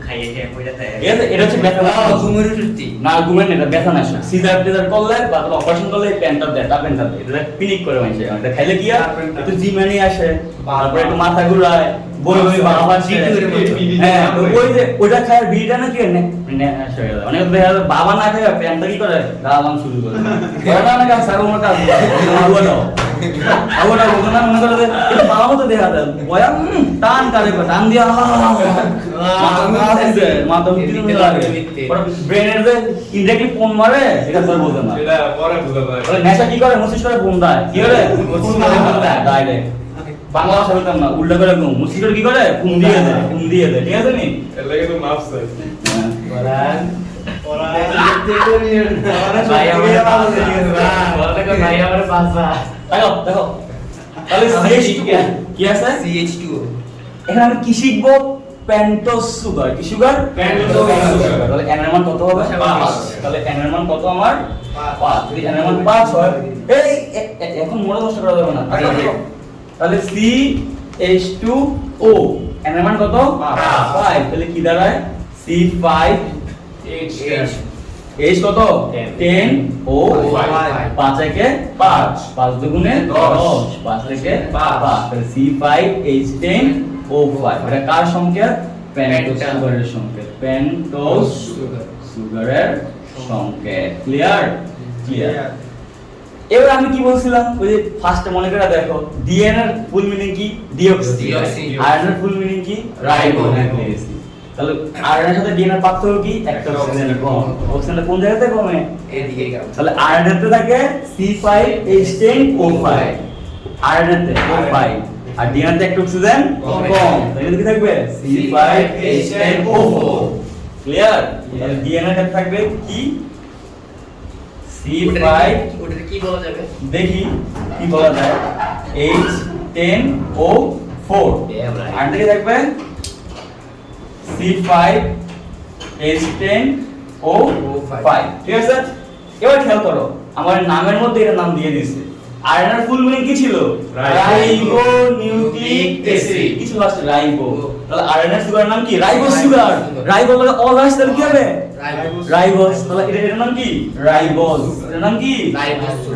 খাইয়ে খেয়ে পড়ে যায় ঠিক আছে এটা হচ্ছে ব্যথানাশক ঘুমের ওষুধটি না ঘুমেন এটা ব্যথানাশক সিজার টিজার করলে বা অপারেশন করলে এই পেনটা দেয় কাপেন্টা দেয় এটা পিনিক করে মানুষে এটা খাইলে কি আর একটু জিমানি আসে তারপরে একটু মাথা ঘুরায় বই বই বাবা হ্যাঁ ওই যে ওটা খায় বিড়িটা না কি মানে বাবা না খায় পেনটা কি করে গালাম শুরু করে ওরা না কাজ সারা আমার কাজ আবার বলতো না মনে করে যে বাবা মতো দেখা যায় বয়া টান কারে টান দিয়া মাথা উঠতে লাগে ব্রেনের যে ইনডাইরেক্টলি ফোন মারে এটা তোর বলতে না এটা পরে বুঝা যায় বলে নেশা কি করে মস্তিষ্ক করে ফোন দেয় কি করে ফোন দেয় ডাইরেক্ট বাংলা ভাষা বলতাম না উল্টা করে মস্তিষ্ক কি করে ফোন দিয়ে দেয় ঠিক আছে নি এর লাগে তো মাফ চাই ভাই আমার পাশে ভাই আমার পাশে দেখো তাহলে CH2 কি আছে CH2O এখানে আমি কি শিখবো পেন্টোজ সুগার কি সুগার পেন্টোজ সুগার। তাহলে n এর মান কত হবে 5 তাহলে n এর মান কত আমার 5 যদি n এর মান 5 হয় এই এখন মনে কষ্ট করা যাবে না তাহলে CH2O n এর মান কত 5 তাহলে কি দাঁড়ায় C5H H কত 10 O 5 একে 5 5 দুগুণে 10 5 একে 5 তাহলে C5H10 O5 এটা কার সংকেত পেন্টোজ সুগারের সংকেত পেন্টোজ সুগারের সংকেত ক্লিয়ার এবার আমি কি বলছিলাম ওই যে ফার্স্টে মনে করে দেখো ডিএনএ এর ফুল মিনিং কি ডিঅক্সি আয়রন এর ফুল মিনিং কি রাইবো তাহলে আয়রনের সাথে ডিএনএ পার্থক্য কি একটা অক্সিজেন কম অক্সিজেনটা কোন জায়গাতে কমে এদিকে গেল তাহলে আয়রনেতে থাকে C5H10O5 আয়রনেতে O5 আর ডিএনএতে একটা অক্সিজেন কম তাহলে কি থাকবে C5H10O4 ক্লিয়ার তাহলে ডিএনএ তে থাকবে কি C5 ওটাকে কি বলা যাবে দেখি কি বলা যায় H10O4 আর থেকে থাকবে C5H10O5 ঠিক আছে এবার খেয়াল করো আমার নামের মধ্যে এর নাম দিয়ে দিয়েছে আয়রনের ফুল মিনিং কি ছিল রাইবো নিউক্লিক অ্যাসিড কিছু লাস্ট রাইবো তাহলে আয়রনের সুগারের নাম কি রাইবোস সুগার রাইবো বলে অল আসলে কি হবে রাইবোস তাহলে এটার নাম কি রাইবোস এটার নাম কি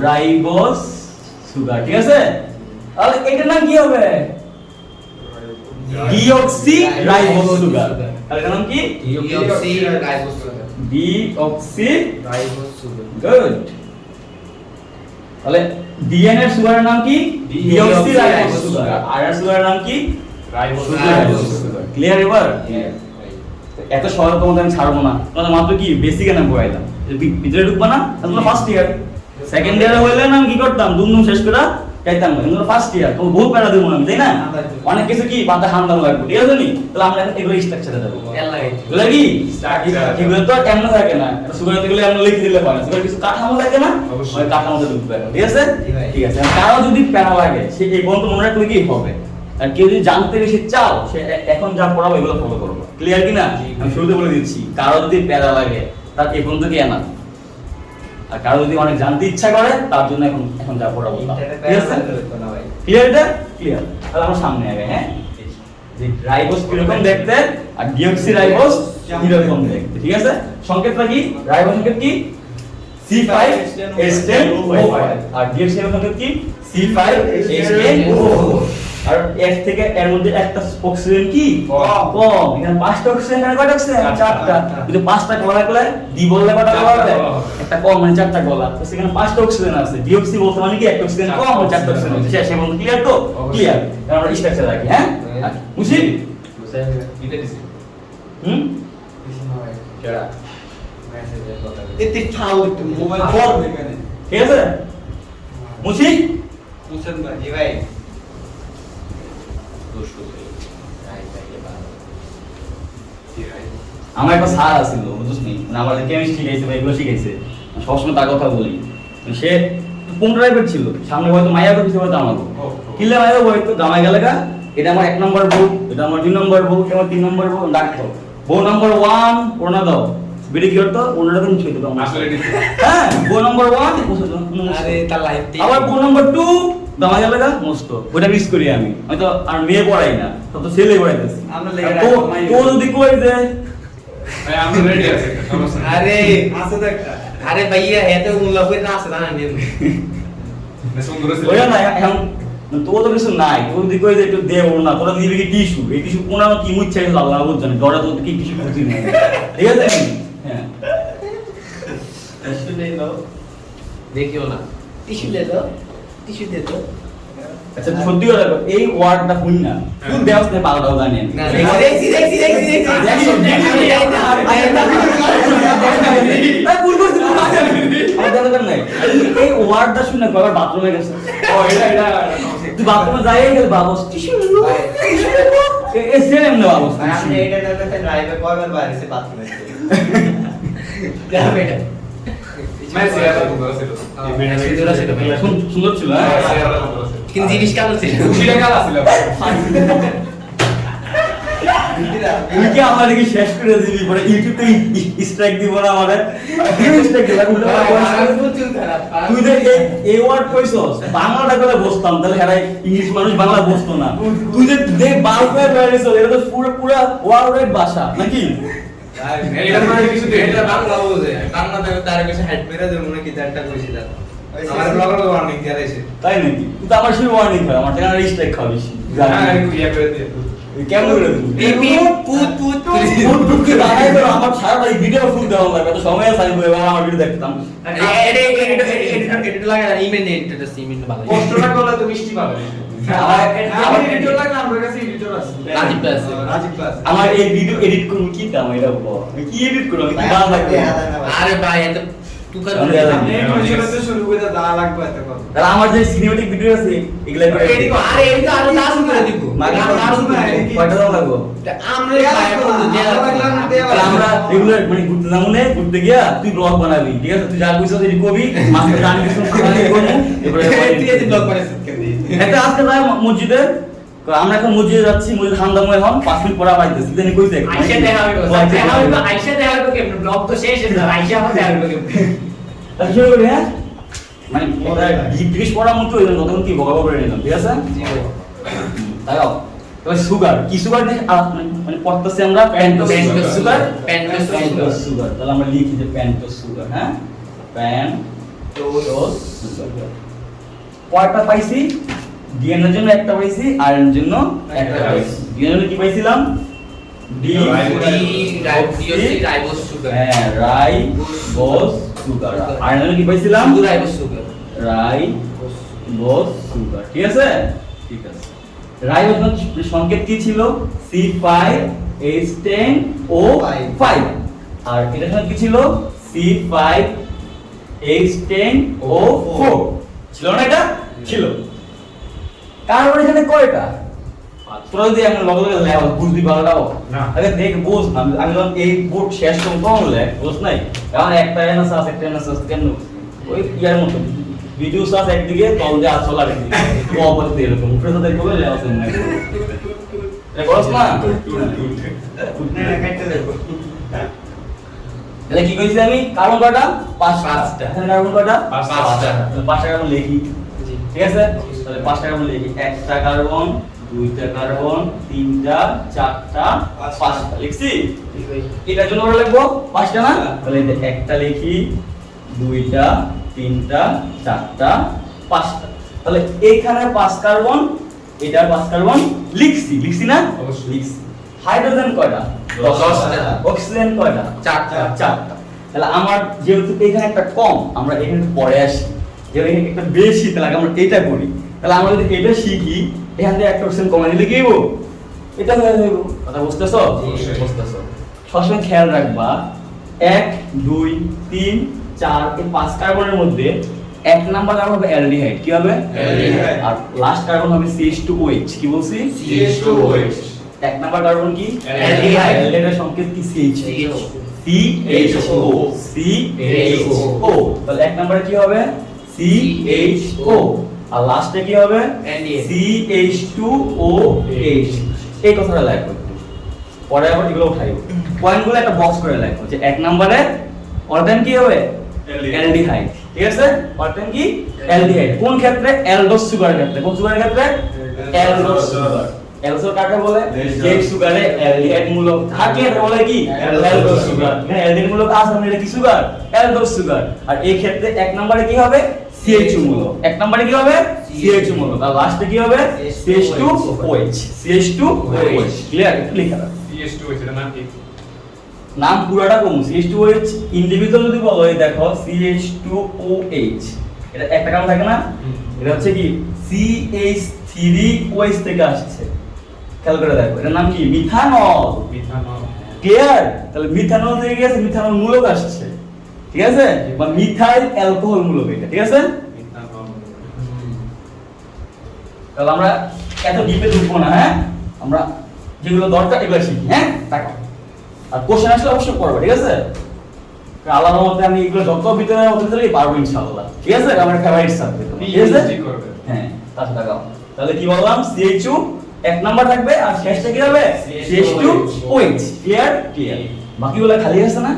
রাইবোস সুগার ঠিক আছে তাহলে এটার নাম কি হবে ডিঅক্সি রাইবোস সুগার তাহলে এটার নাম কি deoxy ribose sugar deoxy ribose sugar good তাহলে ডিএনএ এর সুগারের নাম কি ডিঅক্সি রাইবোস সুগার আর এর সুগারের নাম কি রাইবোস সুগার ক্লিয়ার এবার এত সহজ তোমাদের আমি ছাড়বো না তোমাদের মাত্র কি বেসিক এর নাম পড়াইলাম ভিতরে ঢুকবা না তোমরা ফার্স্ট ইয়ার সেকেন্ড ইয়ারে হইলে না কি করতাম দুম শেষ করে যাইতাম না তোমরা ফার্স্ট ইয়ার তো বহুত প্যারা দেবো আমি তাই না অনেক কিছু কি পাতা হামদাম লাগবে ঠিক আছে নি তাহলে আমরা এখন এগুলো স্ট্রাকচারে দেবো এগুলো কি এগুলো তো কেমন থাকে না সুগার এগুলো আমরা লিখে দিলে পারে সুগার কিছু কাঠামো থাকে না ওই কাঠামোতে ঢুকবে ঠিক আছে ঠিক আছে কারো যদি প্যারা লাগে সে এই পর্যন্ত মনে রাখলে কি হবে আর কেউ যদি জানতে বেশি চাও সে এখন যা পড়াবো এগুলো ফলো করবো ক্লিয়ার কি না আমি শুরুতে বলে দিচ্ছি কারো যদি প্যারা লাগে তার এই পর্যন্ত কি আনা আর কারো যদি অনেক জানতে ইচ্ছা করে তার জন্য এখন যা পড়াবো ঠিক আছে ক্লিয়ার এটা ক্লিয়ার তাহলে আমরা সামনে আগে হ্যাঁ যে রাইবোস কিরকম দেখতে আর ডিঅক্সি রাইবোস কিরকম দেখতে ঠিক আছে সংকেতটা কি রাইবোস সংকেত কি C5H10O5 আর ডিঅক্সি সংকেত কি C5H10O4 আর এর থেকে এর মধ্যে একটা অক্সিজেন কি কম এখানে পাঁচটা অক্সিজেন এখানে কয়টা অক্সিজেন চারটা কিন্তু পাঁচটা গলা রাখলে ডি বললে কয়টা গলা হবে একটা কম মানে চারটা গলা তো সেখানে পাঁচটা অক্সিজেন আছে ডিঅক্সি বলতে মানে কি একটা অক্সিজেন কম আর চারটা অক্সিজেন আছে শেষ এবং ক্লিয়ার তো ক্লিয়ার আমরা স্ট্রাকচার রাখি হ্যাঁ বুঝি এটা দিছি কেডা মেসেজের কথা এতে ঠাও একটু মোবাইল ফোন এখানে ঠিক আছে মুছি মুসেন ভাই জি ভাই আমার একটা স্যার আছিল বুঝছিস না আমাদের কেমিস্ট্রি শিখাইছে বা এগুলো শিখাইছে সবসময় তার কথা বলি সে কোন টাইপের ছিল সামনে হয়তো মাইয়া কথা হয়তো আমাকে কিলে মাইয়া হয়তো জামাই গেলেগা এটা আমার 1 নম্বর বউ এটা আমার 2 নম্বর বউ এটা আমার 3 নম্বর বউ ডাকতো বউ নম্বর 1 ওনা দাও বিড়ি কি করতো ওনাটা কিন্তু ছুঁয়ে দিতাম আসলে দিছি হ্যাঁ বউ নম্বর 1 আরে তার লাইফ আবার বউ নম্বর 2 তো আমার লাগা মস্ত ওটা মিস করি আমি তো আর মেয়ে পড়াই না তো ছেলে পড়াইতেছি আমরা লেগে তো রাখবো, মাইনে। তো যদি কই যে ভাই আমরা রেডি আছি সমস্যা নাই। আরে আছে তো একটা আরে ভাইয়া এত উল্লাহ করে না আছে না নিন সুন্দর ছিল ওইটা না এখন তো তো কিছু নাই তো যদি কই যে একটু দেব না তোরা দিবি কি টিস্যু এই টিস্যু কোন কি মুচ্ছে আল্লাহ বুঝছেন ডরা তো কি টিস্যু খুঁজি না ঠিক আছে হ্যাঁ টিস্যু নেই দাও দেখিও না টিস্যু দে দাও টিস্যু দে দাও আচ্ছা সত্যি কথা বলো, এই ওয়ার্ডটা শুন না কোন ব্যবস্থা পাগলাও জানেন না দেখছি এই ওয়ার্ডটা শুনে কবার বাথরুমে গেছে ও এটা তুই বাথরুমে যাই গেল বাবস টিস্যু এ সেম না বাবস ভাই আপনি এটা দেখতে ড্রাইভার কয়বার বাইরেছে বাথরুমে দাও এটা मैं সিয়ারা সুন্দর ছিল এই মেয়ে সুন্দর ছিল ভাই। সুন্দর ছিল হ্যাঁ? সিয়ারা সুন্দর ছিল কিন্তু জিনিস কালো ছিল খুশিটা কালা ছিল তুই কি আমার কি শেষ করে দিবি পরে ইউটিউবে স্ট্রাইক দিব না আমারে স্ট্রাইক দিবা উল্টো প্রচুর খারাপ তুই যে এই ওয়ার্ড কইছস বাংলাটা করে বসতাম তাহলে হেরাই ইংলিশ মানুষ বাংলা বসতো না তুই যে দে বাল করে বেরিয়েছ এটা তো পুরো পুরো ওয়ার্ল্ড ভাষা নাকি এটা মানে কিছু এটা বাংলা বোঝে বাংলা দেবে তার কাছে হেড মেরে দেব মনে কি তারটা কইছি দাও আমার ব্লগার ওয়ার্নিং দিয়ে দিয়েছে তাই নাকি তুই তো আমার শুধু ওয়ার্নিং খায় আমার থেকে স্ট্রাইক খাওয়া বেশি হ্যাঁ ইয়া করে দিয়ে কেমন করে দিবি পিপি পুত পুত তুই দাঁড়াই করে আমার সারা ভিডিও ফুল দেওয়া লাগবে তো সময় আছে আমি এবার আমার ভিডিও দেখতাম এটা লাগে না ইমেল এটা সিমেল ভালো কষ্টটা করলে তো মিষ্টি পাবে আমার এডিটর লাগলে আমার কাছে এডিটর আছে রাজীব প্লাস রাজীব ক্লাস আমার এই ভিডিও এডিট করব কি দাম এটা বল কি এডিট করব আমি কি বাদ লাগবে আরে ভাই এত তুকার আমি আর আপনি এই পয়সাটা শুরু করে দাঁড়া লাগবে এত কথা তাহলে আমার যে সিনেমেটিক ভিডিও আছে এগুলা করে আরে এই তো আরো দাস করে দিব মানে দাস করে দিব কয়টা দাম লাগবে আমরা ভাই বন্ধু তাহলে আমরা এগুলো মানে ঘুরতে যাবো না ঘুরতে গিয়া তুই ব্লগ বানাবি ঠিক আছে তুই যা কইছস এডি কবি মাঝে জানি কিছু খালি করবো এবারে তুই এই ব্লগ বানাইছিস কেন একটা আজকে যাই মসজিদে আমরা এখন মসজিদে যাচ্ছি মসজিদ হান্দাময় হন 5 মিনিট পরে বাইতেছি দেনি কইছে আইসা দেখা হইবো আইসা দেখা হইবো কেমন ব্লগ তো শেষ হয়ে যাবে আইসা আমার দেখা হইবো কেমন তাহলে শুরু করি হ্যাঁ মানে ব্রিটিশ পড়ার মতো হইলো তখন কি বকাবকা করে নিলাম ঠিক আছে তাও তবে সুগার কি সুগার মানে পড়তেছি আমরা প্যান্টোস সুগার প্যান্টোস সুগার তাহলে আমরা লিখি যে প্যান্টোস সুগার হ্যাঁ প্যান্টোস সুগার কয়টা পাইছি ডিএনএ এর জন্য একটা পাইছি আর এর জন্য একটা পাইছি ডিএনএ এর কি পাইছিলাম ডি রাইবোস সুগার হ্যাঁ রাইবোস সুগার আর এর কি পাইছিলাম রাইবোস সুগার রাইবোস সুগার ঠিক আছে ঠিক আছে রাইবোস সংকেত কি ছিল C5H10O5 আর এটা সংকেত কি ছিল C5H10O4 ছিল না এটা ছিল কারণ এখানে কয়টা তোরা যদি আমি লগে লগে লেও বুঝবি ভালোটাও না। আগে দেখ বুঝ আমি যখন এই বোর্ড শেষ করব তখন লেখ বুঝ নাই কারণ একটা এনএস আছে একটা এনএস আছে কেন ওই ইয়ার মতো ভিডিও সাস একদিকে তল দিয়ে আসল আরেকদিকে তো অপোজিট এরকম উপরে তো দেখবো লেও আছে না এ বস না তাহলে কি কইছি আমি কার্বন কয়টা পাঁচটা এখানে কার্বন কয়টা পাঁচটা। পাঁচটা কার্বন লিখি ঠিক আছে তাহলে পাঁচটা কার্বন লিখি একটা কার্বন দুইটা কার্বন তিনটা চারটা পাঁচটা লিখছি এটার জন্য আমরা লিখবো পাঁচটা না তাহলে এই যে একটা লিখি দুইটা তিনটা চারটা পাঁচটা তাহলে এইখানে 5 কার্বন এটার 5 কার্বন লিখছি না অবশ্যই। লিখছি হাইড্রোজেন কয়টা 10টা অক্সিজেন কয়টা চারটা চারটা তাহলে আমার যেহেতু এখানে একটা কম আমরা এখানে পরে আসি যেহেতু এখানে একটা বেশি তাহলে আমরা এটা করি তাহলে আমরা যদি এটা শিখি এখান থেকে একটা অক্সিজেন কমাই দিলে কি হইব এটা হয়ে যাইব কথা বুঝতেছো অবশ্যই। বুঝতেছো সবসময় খেয়াল রাখবা 1 2 3 4 এই 5 কার্বনের মধ্যে এক নাম্বার কার্বন হবে অ্যালডিহাইড কি হবে অ্যালডিহাইড। আর লাস্ট কার্বন হবে CH2OH কি বলছি CH2OH এক নাম্বার কার্বন কি অ্যালডিহাইড। অ্যালডিহাইডের সংকেত কি CH CHO তাহলে এক নম্বরে কি হবে CHO আর লাস্টে কি হবে CH2OH এই কথাটা লিখো পরে আবার এগুলো উঠাইবো পয়েন্টগুলো একটা বক্স করে লিখো যে এক নম্বরে অর্গান কি হবে অ্যালডিহাইড। ঠিক আছে, পারতেন কি অ্যালডিহাইড। কোন ক্ষেত্রে? অ্যালডোস সুগারের ক্ষেত্রে। কোন সুগারের ক্ষেত্রে? Aldose sugar. অ্যালডোস কাকে বলে? যে সুগারে অ্যালডিহাইড মূলক থাকে এটা বলে কি অ্যালডোস সুগার। এখানে অ্যালডিহাইড মূলক আছে মানে এটা কি সুগার? Aldose sugar. আর এই ক্ষেত্রে এক নম্বরে কি হবে? CH2 মূলক। এক নম্বরে কি হবে? CH2 মূলক। আর লাস্টে কি হবে? CH2OH। CH2OH। ক্লিয়ার? একটু লিখে রাখ। CS2 এটার নাম কি? নাম পুরোটা কম। CH2OH ইন্ডিভিজুয়াল যদি বলো, এই দেখো CH2OH, এটা একটা কারণ থাকে না, এটা হচ্ছে কি CH3OH থেকে আসছে। খেয়াল করে দেখো, এটার নাম কি? মিথানল। মিথানল। ক্লিয়ার? তাহলে মিথানল থেকে গেছে, মিথানল মূলক আসছে। ঠিক আছে, বা মিথাইল অ্যালকোহল মূলক এটা। ঠিক আছে, মিথানল। তাহলে আমরা এত ডিপে ঢুকবো না। হ্যাঁ, আমরা যেগুলো দরকার এগুলো শিখি। হ্যাঁ, তাকাও। আর কোশ্চেন আসলে অবশ্যই পড়বে। ঠিক আছে, আল্লাহর মতে আমি এগুলো যত ভিতরে পারবো ইনশাআল্লাহ। ঠিক আছে, আমার ফেভারিট সাবজেক্ট। ঠিক আছে, PhD করবে। হ্যাঁ, তাতে তাকাও। তাহলে কি বললাম? CH2 এক নাম্বার থাকবে, আর শেষটা কি হবে? CH2OH। ক্লিয়ার? ক্লিয়ার। বাকিগুলো খালি আছে না?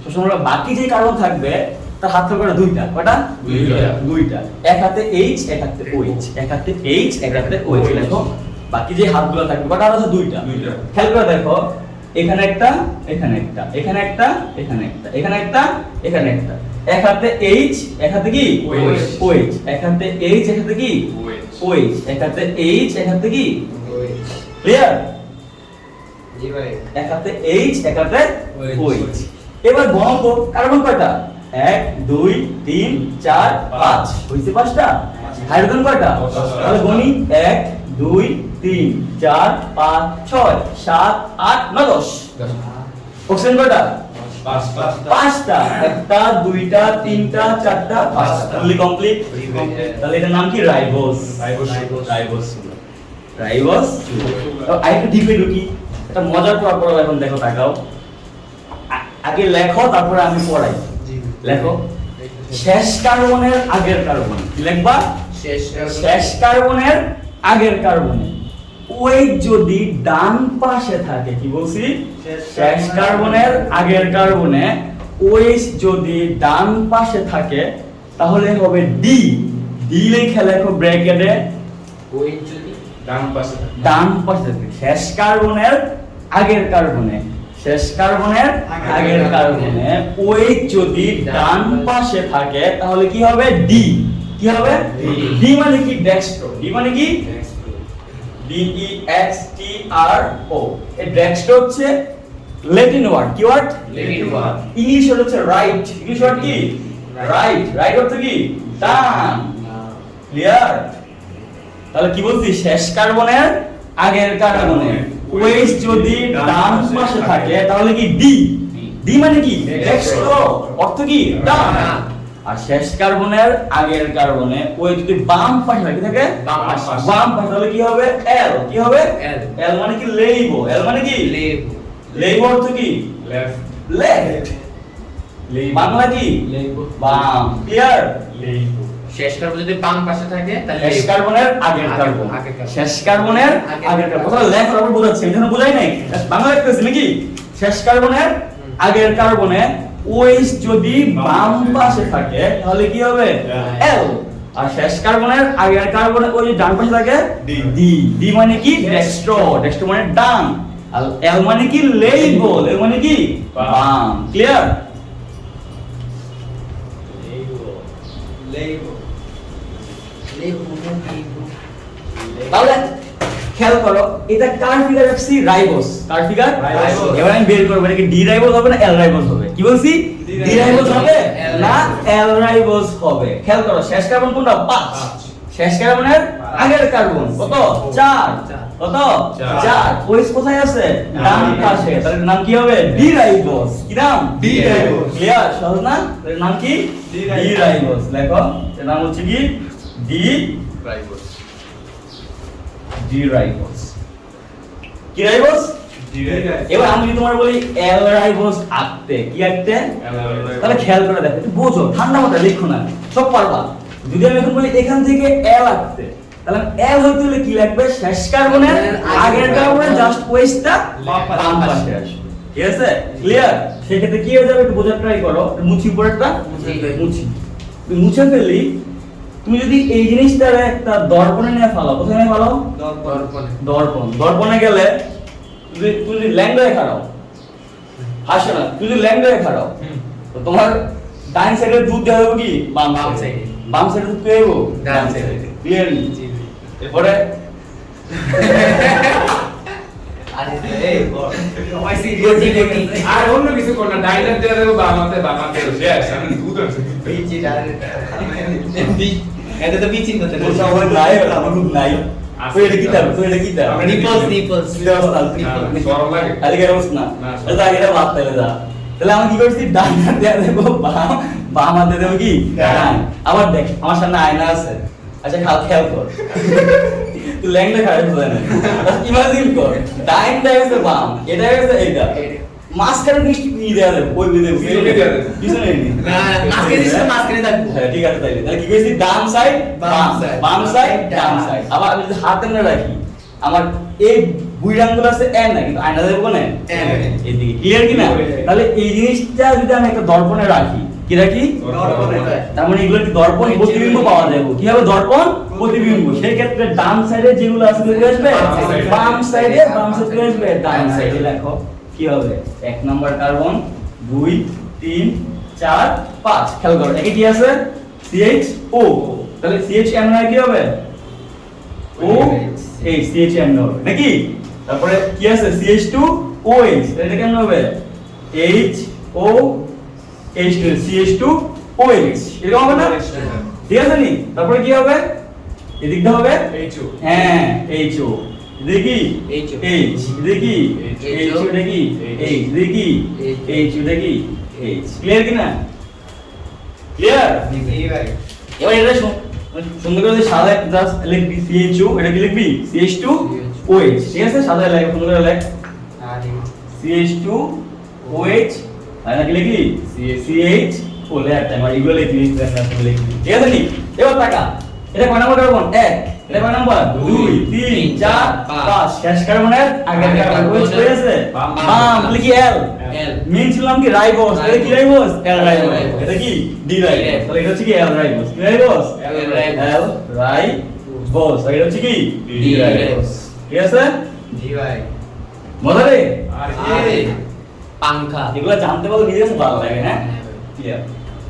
সবসময় বাকি যে কার্বন থাকবে তার হাত করে দুইটা। কয়টা? দুইটা। এক হাতে H, এক হাতে OH। এক হাতে H, এক হাতে OH। দেখো বাকি যে হাতগুলো থাকবে কয়টা আছে? দুইটা। খেয়াল করে দেখো, এখানে একটা, এখানে একটা, এখানে একটা, এখানে একটা, এখানে একটা, এখানে একটা। এক হাতে H, এক হাতে কি OH। এক হাতে H, এক হাতে কি OH। এক হাতে H, এক হাতে কি ক্লিয়ার? জি ভাই। এক হাতে H, এক হাতে OH। এবার গণন তো কার্বন কয়টা? 1 2 3 4 5 হইছে পাঁচটা। হাইড্রোজেন কয়টা? তাহলে গণি 1 2 3 4 5 6 7 8 9 10। অক্সিজেন কয়টা? পাঁচটা। একটা, দুইটা, তিনটা, চারটা, পাঁচটা। Fully complete. তাহলে এটার নাম কি? Ribose. Ribose sugar. Ribose sugar. আরেকটু ডিপে ঢুকি, এটা মজার পড়া এখন দেখো, তাকাও। আগে লেখো, তারপরে আমি পড়াই। লেখো, শেষ কার্বনের আগের কার্বন। কি লিখবা? শেষ কার্বনের আগের কার্বনে ওই যদি ডান পাশে থাকে, কি বলছি? শেষ কার্বনের আগের কার্বনে OH যদি ডান পাশে থাকে তাহলে হবে ডি। ডি লিখে লেখো ব্র্যাকেটে, ওই যদি ডান পাশে থাকে। ডান পাশে থাকে। শেষ কার্বনের আগের কার্বনে, শেষ কার্বনের আগের কার্বনে OH যদি ডান পাশে থাকে তাহলে কি হবে? ডি। কি হবে? ডি মানে কি? ডেক্সট্রো। ডি মানে কি? DEXTRO। এই ডেক্সট্রো হচ্ছে ল্যাটিন ওয়ার্ড। কি word? Latin word. English word হচ্ছে রাইট। ইংলিশ ওয়ার্ড কি? রাইট। রাইট অর্থ কি? ডান। ক্লিয়ার? তাহলে কি বলছি? শেষ কার্বনের আগের কার্বনে OH যদি ডান পাশে থাকে তাহলে কি? ডি। ডি মানে কি? ডেক্সট্রো। অর্থ কি? ডান। আর শেষ কার্বনের আগের কার্বনে OH যদি বাম পাশে থাকে, বাম পাশে। বাম পাশে তাহলে কি হবে? এল। কি হবে? L। এল মানে কি? লেইবো। এল মানে কি? লেবু। লেইবো অর্থ কি? লেফট। লেফট। বাংলা কি? লেবু। বাম। ক্লিয়ার? লেইবো। শেষ কার্বন যদি বাম পাশে থাকে তাহলে শেষ কার্বনের আগের কার্বন। আগের কার্বন। শেষ কার্বনের আগের কার্বন। কথা লেখা আমরা বোঝাচ্ছি, এখানে বোঝাই নাই। বাংলা লিখতেছি নাকি? শেষ কার্বনের আগের কার্বনে OH যদি বাম পাশে থাকে তাহলে কি হবে? L। আর শেষ কার্বনের আগের কার্বনে OH যদি ডান পাশে থাকে ডি। ডি মানে কি? ডেক্সট্রো। ডেক্সট্রো মানে ডান। আর L মানে কি? লেইবো। লেইবো মানে কি? বাম। ক্লিয়ার? তাহলে খেয়াল করো, এটা কার ফিগার রাখছি? রাইবোস। কার ফিগার? রাইবোস। এবার আমি বের করব এটা কি ডি রাইবোস হবে না এল রাইবোস হবে? কি বলছি? ডি রাইবোস হবে না এল রাইবোস হবে? খেয়াল করো, শেষ কার্বন কোনটা? 5। শেষ কার্বনের আগের কার্বন কত? 4। কত? 4। ওইস কোথায় আছে? ডান পাশে। তাহলে এর নাম কি হবে? D ribose. কি নাম? D ribose. ক্লিয়ার? সহজ না? এর নাম কি? D ribose. লেখো, এর নাম হচ্ছে কি? D ribose. D ribose. কি রাইবোস? রাইবোস। এবার আমি যদি তোমার বলি এল রাইবোস আঁকতে, কি আঁকতে? তাহলে খেয়াল করে দেখো, একটু বোঝো, ঠান্ডা মাথায় লিখো না, সব পারবা। যদি আমি এখন বলি এখান থেকে এল আঁকতে, তাহলে এল হইতে হলে কি লাগবে? শেষ কার্বনের আগের কার্বনের জাস্ট ওয়েস্টটা বাম পাশে আসবে। ঠিক আছে ক্লিয়ার সেক্ষেত্রে কি হয়ে যাবে একটু বোঝার ট্রাই করো মুছি উপরেরটা মুছি তুমি মুছে ফেললি তুমি যদি এই জিনিসটার একটা দর্পণে নিয়ে ফেলো কোথায় নিয়ে ফেলো দর্পণে গেলে তুমি যদি ল্যাংড়ায় খাড়াও হাসো না তুমি যদি ল্যাংড়ায় খাড়াও তো তোমার ডান সাইডে দুধ দেওয়া হবে কি বাম সাইডে বাম সাইডে দুধ পেয়ে যাবো ডান সাইডে ক্লিয়ারলি এরপরে আর অন্য কিছু কোন না ডাইনার দেওয়া দেবো বামাতে শেষ আমি দুধ আছে এটা তো বিচিন করতে তোর সবাই নাই আমার খুব নাই তুই এটা কি তার নিপলস সরল লাগে আরে গেরোস না এটা আগে বাদ তাহলে যা তাহলে আমি কি করছি ডান হাত দিয়ে দেবো বাম হাতে দেবো কি ডান আবার দেখ আমার সামনে আয়না আছে আচ্ছা খেয়াল কর তুই ল্যাংটা খারাপ বোঝা না ইমাজিন কর ডাইনটা গেছে বাম এটা গেছে এইটা মাঝখানে বৃষ্টি কি দেয়া যাবে ওই বিদে পিছনে নি মাঝখানে থাকবো হ্যাঁ ঠিক আছে তাহলে কি কইছি ডান সাইড বাম সাইড ডান সাইড আবার আমি যদি হাতে না রাখি আমার এই বুই আঙ্গুল আছে এন না কিন্তু আয়না দেব কোনে এদিকে ক্লিয়ার কি না তাহলে এই জিনিসটা যদি আমি একটা দর্পণে রাখি কি রাখি তার মানে এগুলো কি দর্পণ প্রতিবিম্ব পাওয়া যাবে কি হবে দর্পণ প্রতিবিম্ব সেই ক্ষেত্রে ডান সাইডে যেগুলো আছে সেগুলো আসবে বাম সাইডে আসবে ডান সাইডে লেখো কি হবে 1 নাম্বার কার্বন 2 3 4 5 খেয়াল করো একে কি আছে CHO তাহলে CHN মানে কি হবে O H CHN হবে নাকি তারপরে কি আছে CH2 OH এটা কেমন হবে HO H2 CH2 OH এরকম হবে না ঠিক আছে নি তারপরে কি হবে এদিকটা হবে HO হ্যাঁ HO দেখি HO H দেখি HO দেখি H দেখি HO দেখি H ক্লিয়ার কি না ক্লিয়ার এবার এটা সুন্দর করে সাদা জাস্ট লিখবি CHO এটা কি লিখবি CH2 OH ঠিক আছে সাদা লেখ সুন্দর করে লেখ CH2 OH আর নাকি লিখলি CH ও লেখ আমার এগুলো লিখবি ঠিক আছে নি এবার টাকা এটা কয় নাম্বার কার্বন 1 এটা কয় নাম্বার 2 3 4 5 শেষ কার্বনের আগে কার্বন OH হয়ে আছে বাম লিখি L মেইন ছিলাম কি রাইবোস এটা কি রাইবোস L রাইবোস এটা কি D রাইবোস তাহলে এটা হচ্ছে কি L রাইবোস কি রাইবোস L রাইবোস এটা হচ্ছে কি D রাইবোস ঠিক আছে মজা রে পাংখা এগুলো জানতে পারলে নিজের কাছে ভালো লাগে হ্যাঁ ক্লিয়ার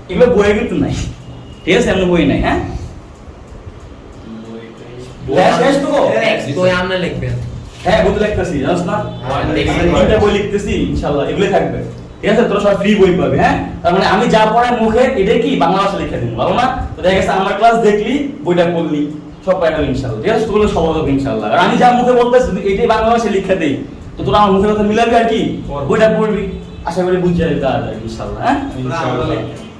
এগুলো বইয়ে কিন্তু নাই ঠিক আছে এমন বই নাই হ্যাঁ শেষ তো তো আমরা লিখবেন হ্যাঁ বই লিখতেছি জানিস না তিনটা বই লিখতেছি ইনশাআল্লাহ এগুলো থাকবে ঠিক আছে তোরা সব ফ্রি বই পাবে হ্যাঁ তার মানে আমি যা পড়াই মুখে এটাই কি বাংলা ভাষা লিখে দিন ভালো না তো দেখা গেছে আমার ক্লাস দেখলি বইটা পড়লি সব পাই যাবে ইনশাআল্লাহ ঠিক আছে তোগুলো সব হবে ইনশাআল্লাহ আর আমি যা মুখে বলতেছি যদি এটাই বাংলা ভাষা লিখে দেই তো তোরা আমার মুখের কথা মিলাবি আর কি বইটা পড়বি আশা করি বুঝে যাবে তাড়াতাড়ি ইনশাআল্লাহ হ্যাঁ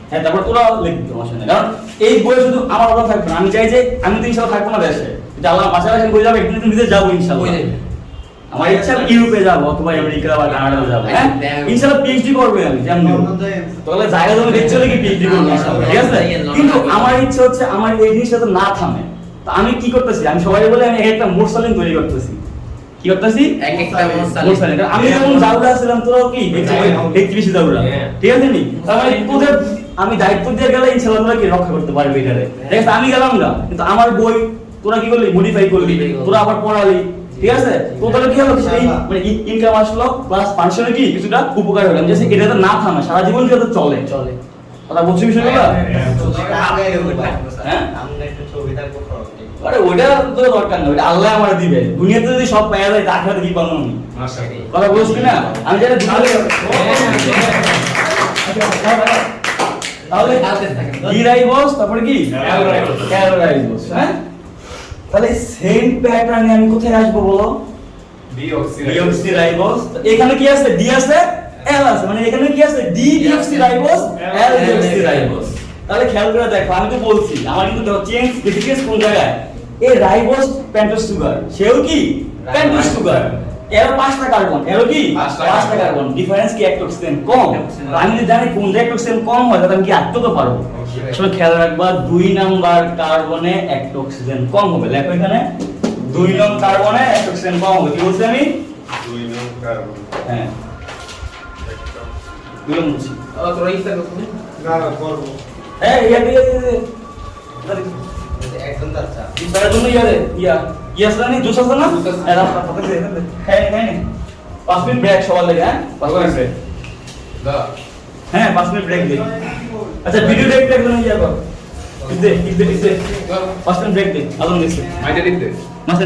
হ্যাঁ তারপর তোরা লিখবি তোমার সামনে কারণ এই বই শুধু আমার কথা থাকবে না আমি চাই যে আমি তো ইনশাআল্লাহ থাকবো না দেশে যদি আল্লাহ পাশাপাশি বই যাবে একদিন তুমি যাবো ইনশাআল্লাহ আমার ইচ্ছা ইউরোপে যাবো অথবা আমেরিকা বা কানাডা যাবো হ্যাঁ ইনশাআল্লাহ পিএইচডি করব আমি যেমন তাহলে জায়গা জমি দেখতে হলে কি পিএইচডি করব ইনশাআল্লাহ ঠিক আছে কিন্তু আমার ইচ্ছা হচ্ছে আমার এই জিনিসটা তো না থামে তো আমি কি করতেছি আমি সবাই বলে আমি একটা মোরসালিন তৈরি করতেছি কি করতেছি এক একটা মোরসালিন আমি যেমন জাউরা ছিলাম তোরাও কি দেখতে বেশি জাউরা ঠিক আছে নি তার মানে তোদের আমি দায়িত্ব দিয়ে গেলে ইনশাআল্লাহ তোরা কি রক্ষা করতে পারবি এটারে দেখ আমি গেলাম না কিন্তু আমার বই তোরা কি করলি মডিফাই করলি তোরা আবার পড়ালি ঠিক আছে তো তাহলে কি হলো সেই মানে ইনকাম আসলো প্লাস ফাংশনে কি কিছুটা উপকার হলো যে এটা তো না থামে সারা জীবন যাতে চলে কথা বুঝছিস বিষয়গুলো হ্যাঁ আরে ওটা তো দরকার না ওটা আল্লাহ আমার দিবে দুনিয়াতে যদি সব পাওয়া যায় তা আখেরাতে কি পাবো আমি মাশাআল্লাহ কথা বুঝছিস না আমি যেটা তাহলে ডি রাইবোস তারপরে কি এল রাইবোস হ্যাঁ তাহলে সেম প্যাটার্নে আমি কোথায় আসবো বলো ডিঅক্সি রাইবোস এখানে কি আছে ডি আছে এল আছে মানে এখানে কি আছে ডি ডিঅক্সি রাইবোস এল ডিঅক্সি রাইবোস তাহলে খেয়াল করে দেখো আমি তো বলছি আমার কিন্তু চেঞ্জ ডিফিকেন্স কোন জায়গায় এই রাইবোস পেন্টোজ সুগার সেও কি পেন্টোজ সুগার এর 5টা কার্বন এর কি 5টা কার্বন ডিফারেন্স কি একটা অক্সিজেন কম আমি যদি জানি কোন জায়গায় অক্সিজেন কম হয় তাহলে আমি কি আটকে তো পারবো আসলে খেয়াল রাখবা 2 নাম্বার কার্বনে একটা অক্সিজেন কম হবে লেখো এখানে 2 নং কার্বনে একটা অক্সিজেন কম হবে কি বলছি আমি 2 নং কার্বন হ্যাঁ এগুলো মুছি তোরা ইফতার করছিস না না করবো এই ইয়া দিয়ে একজন যাচ্ছে ইফতারের জন্য ইয়া আছে না জুস আছে না জুস আছে। এরা পাতা দিয়ে হ্যাঁ হ্যাঁ 5 মিনিট ব্রেক সবার লাগে হ্যাঁ 5 মিনিট ব্রেক দা হ্যাঁ 5 মিনিট ব্রেক দে আচ্ছা ভিডিও দেখতে একদম ইয়া কর ইদে 5 মিনিট ব্রেক দে আলম দিছে মাইতে দিতে মাসে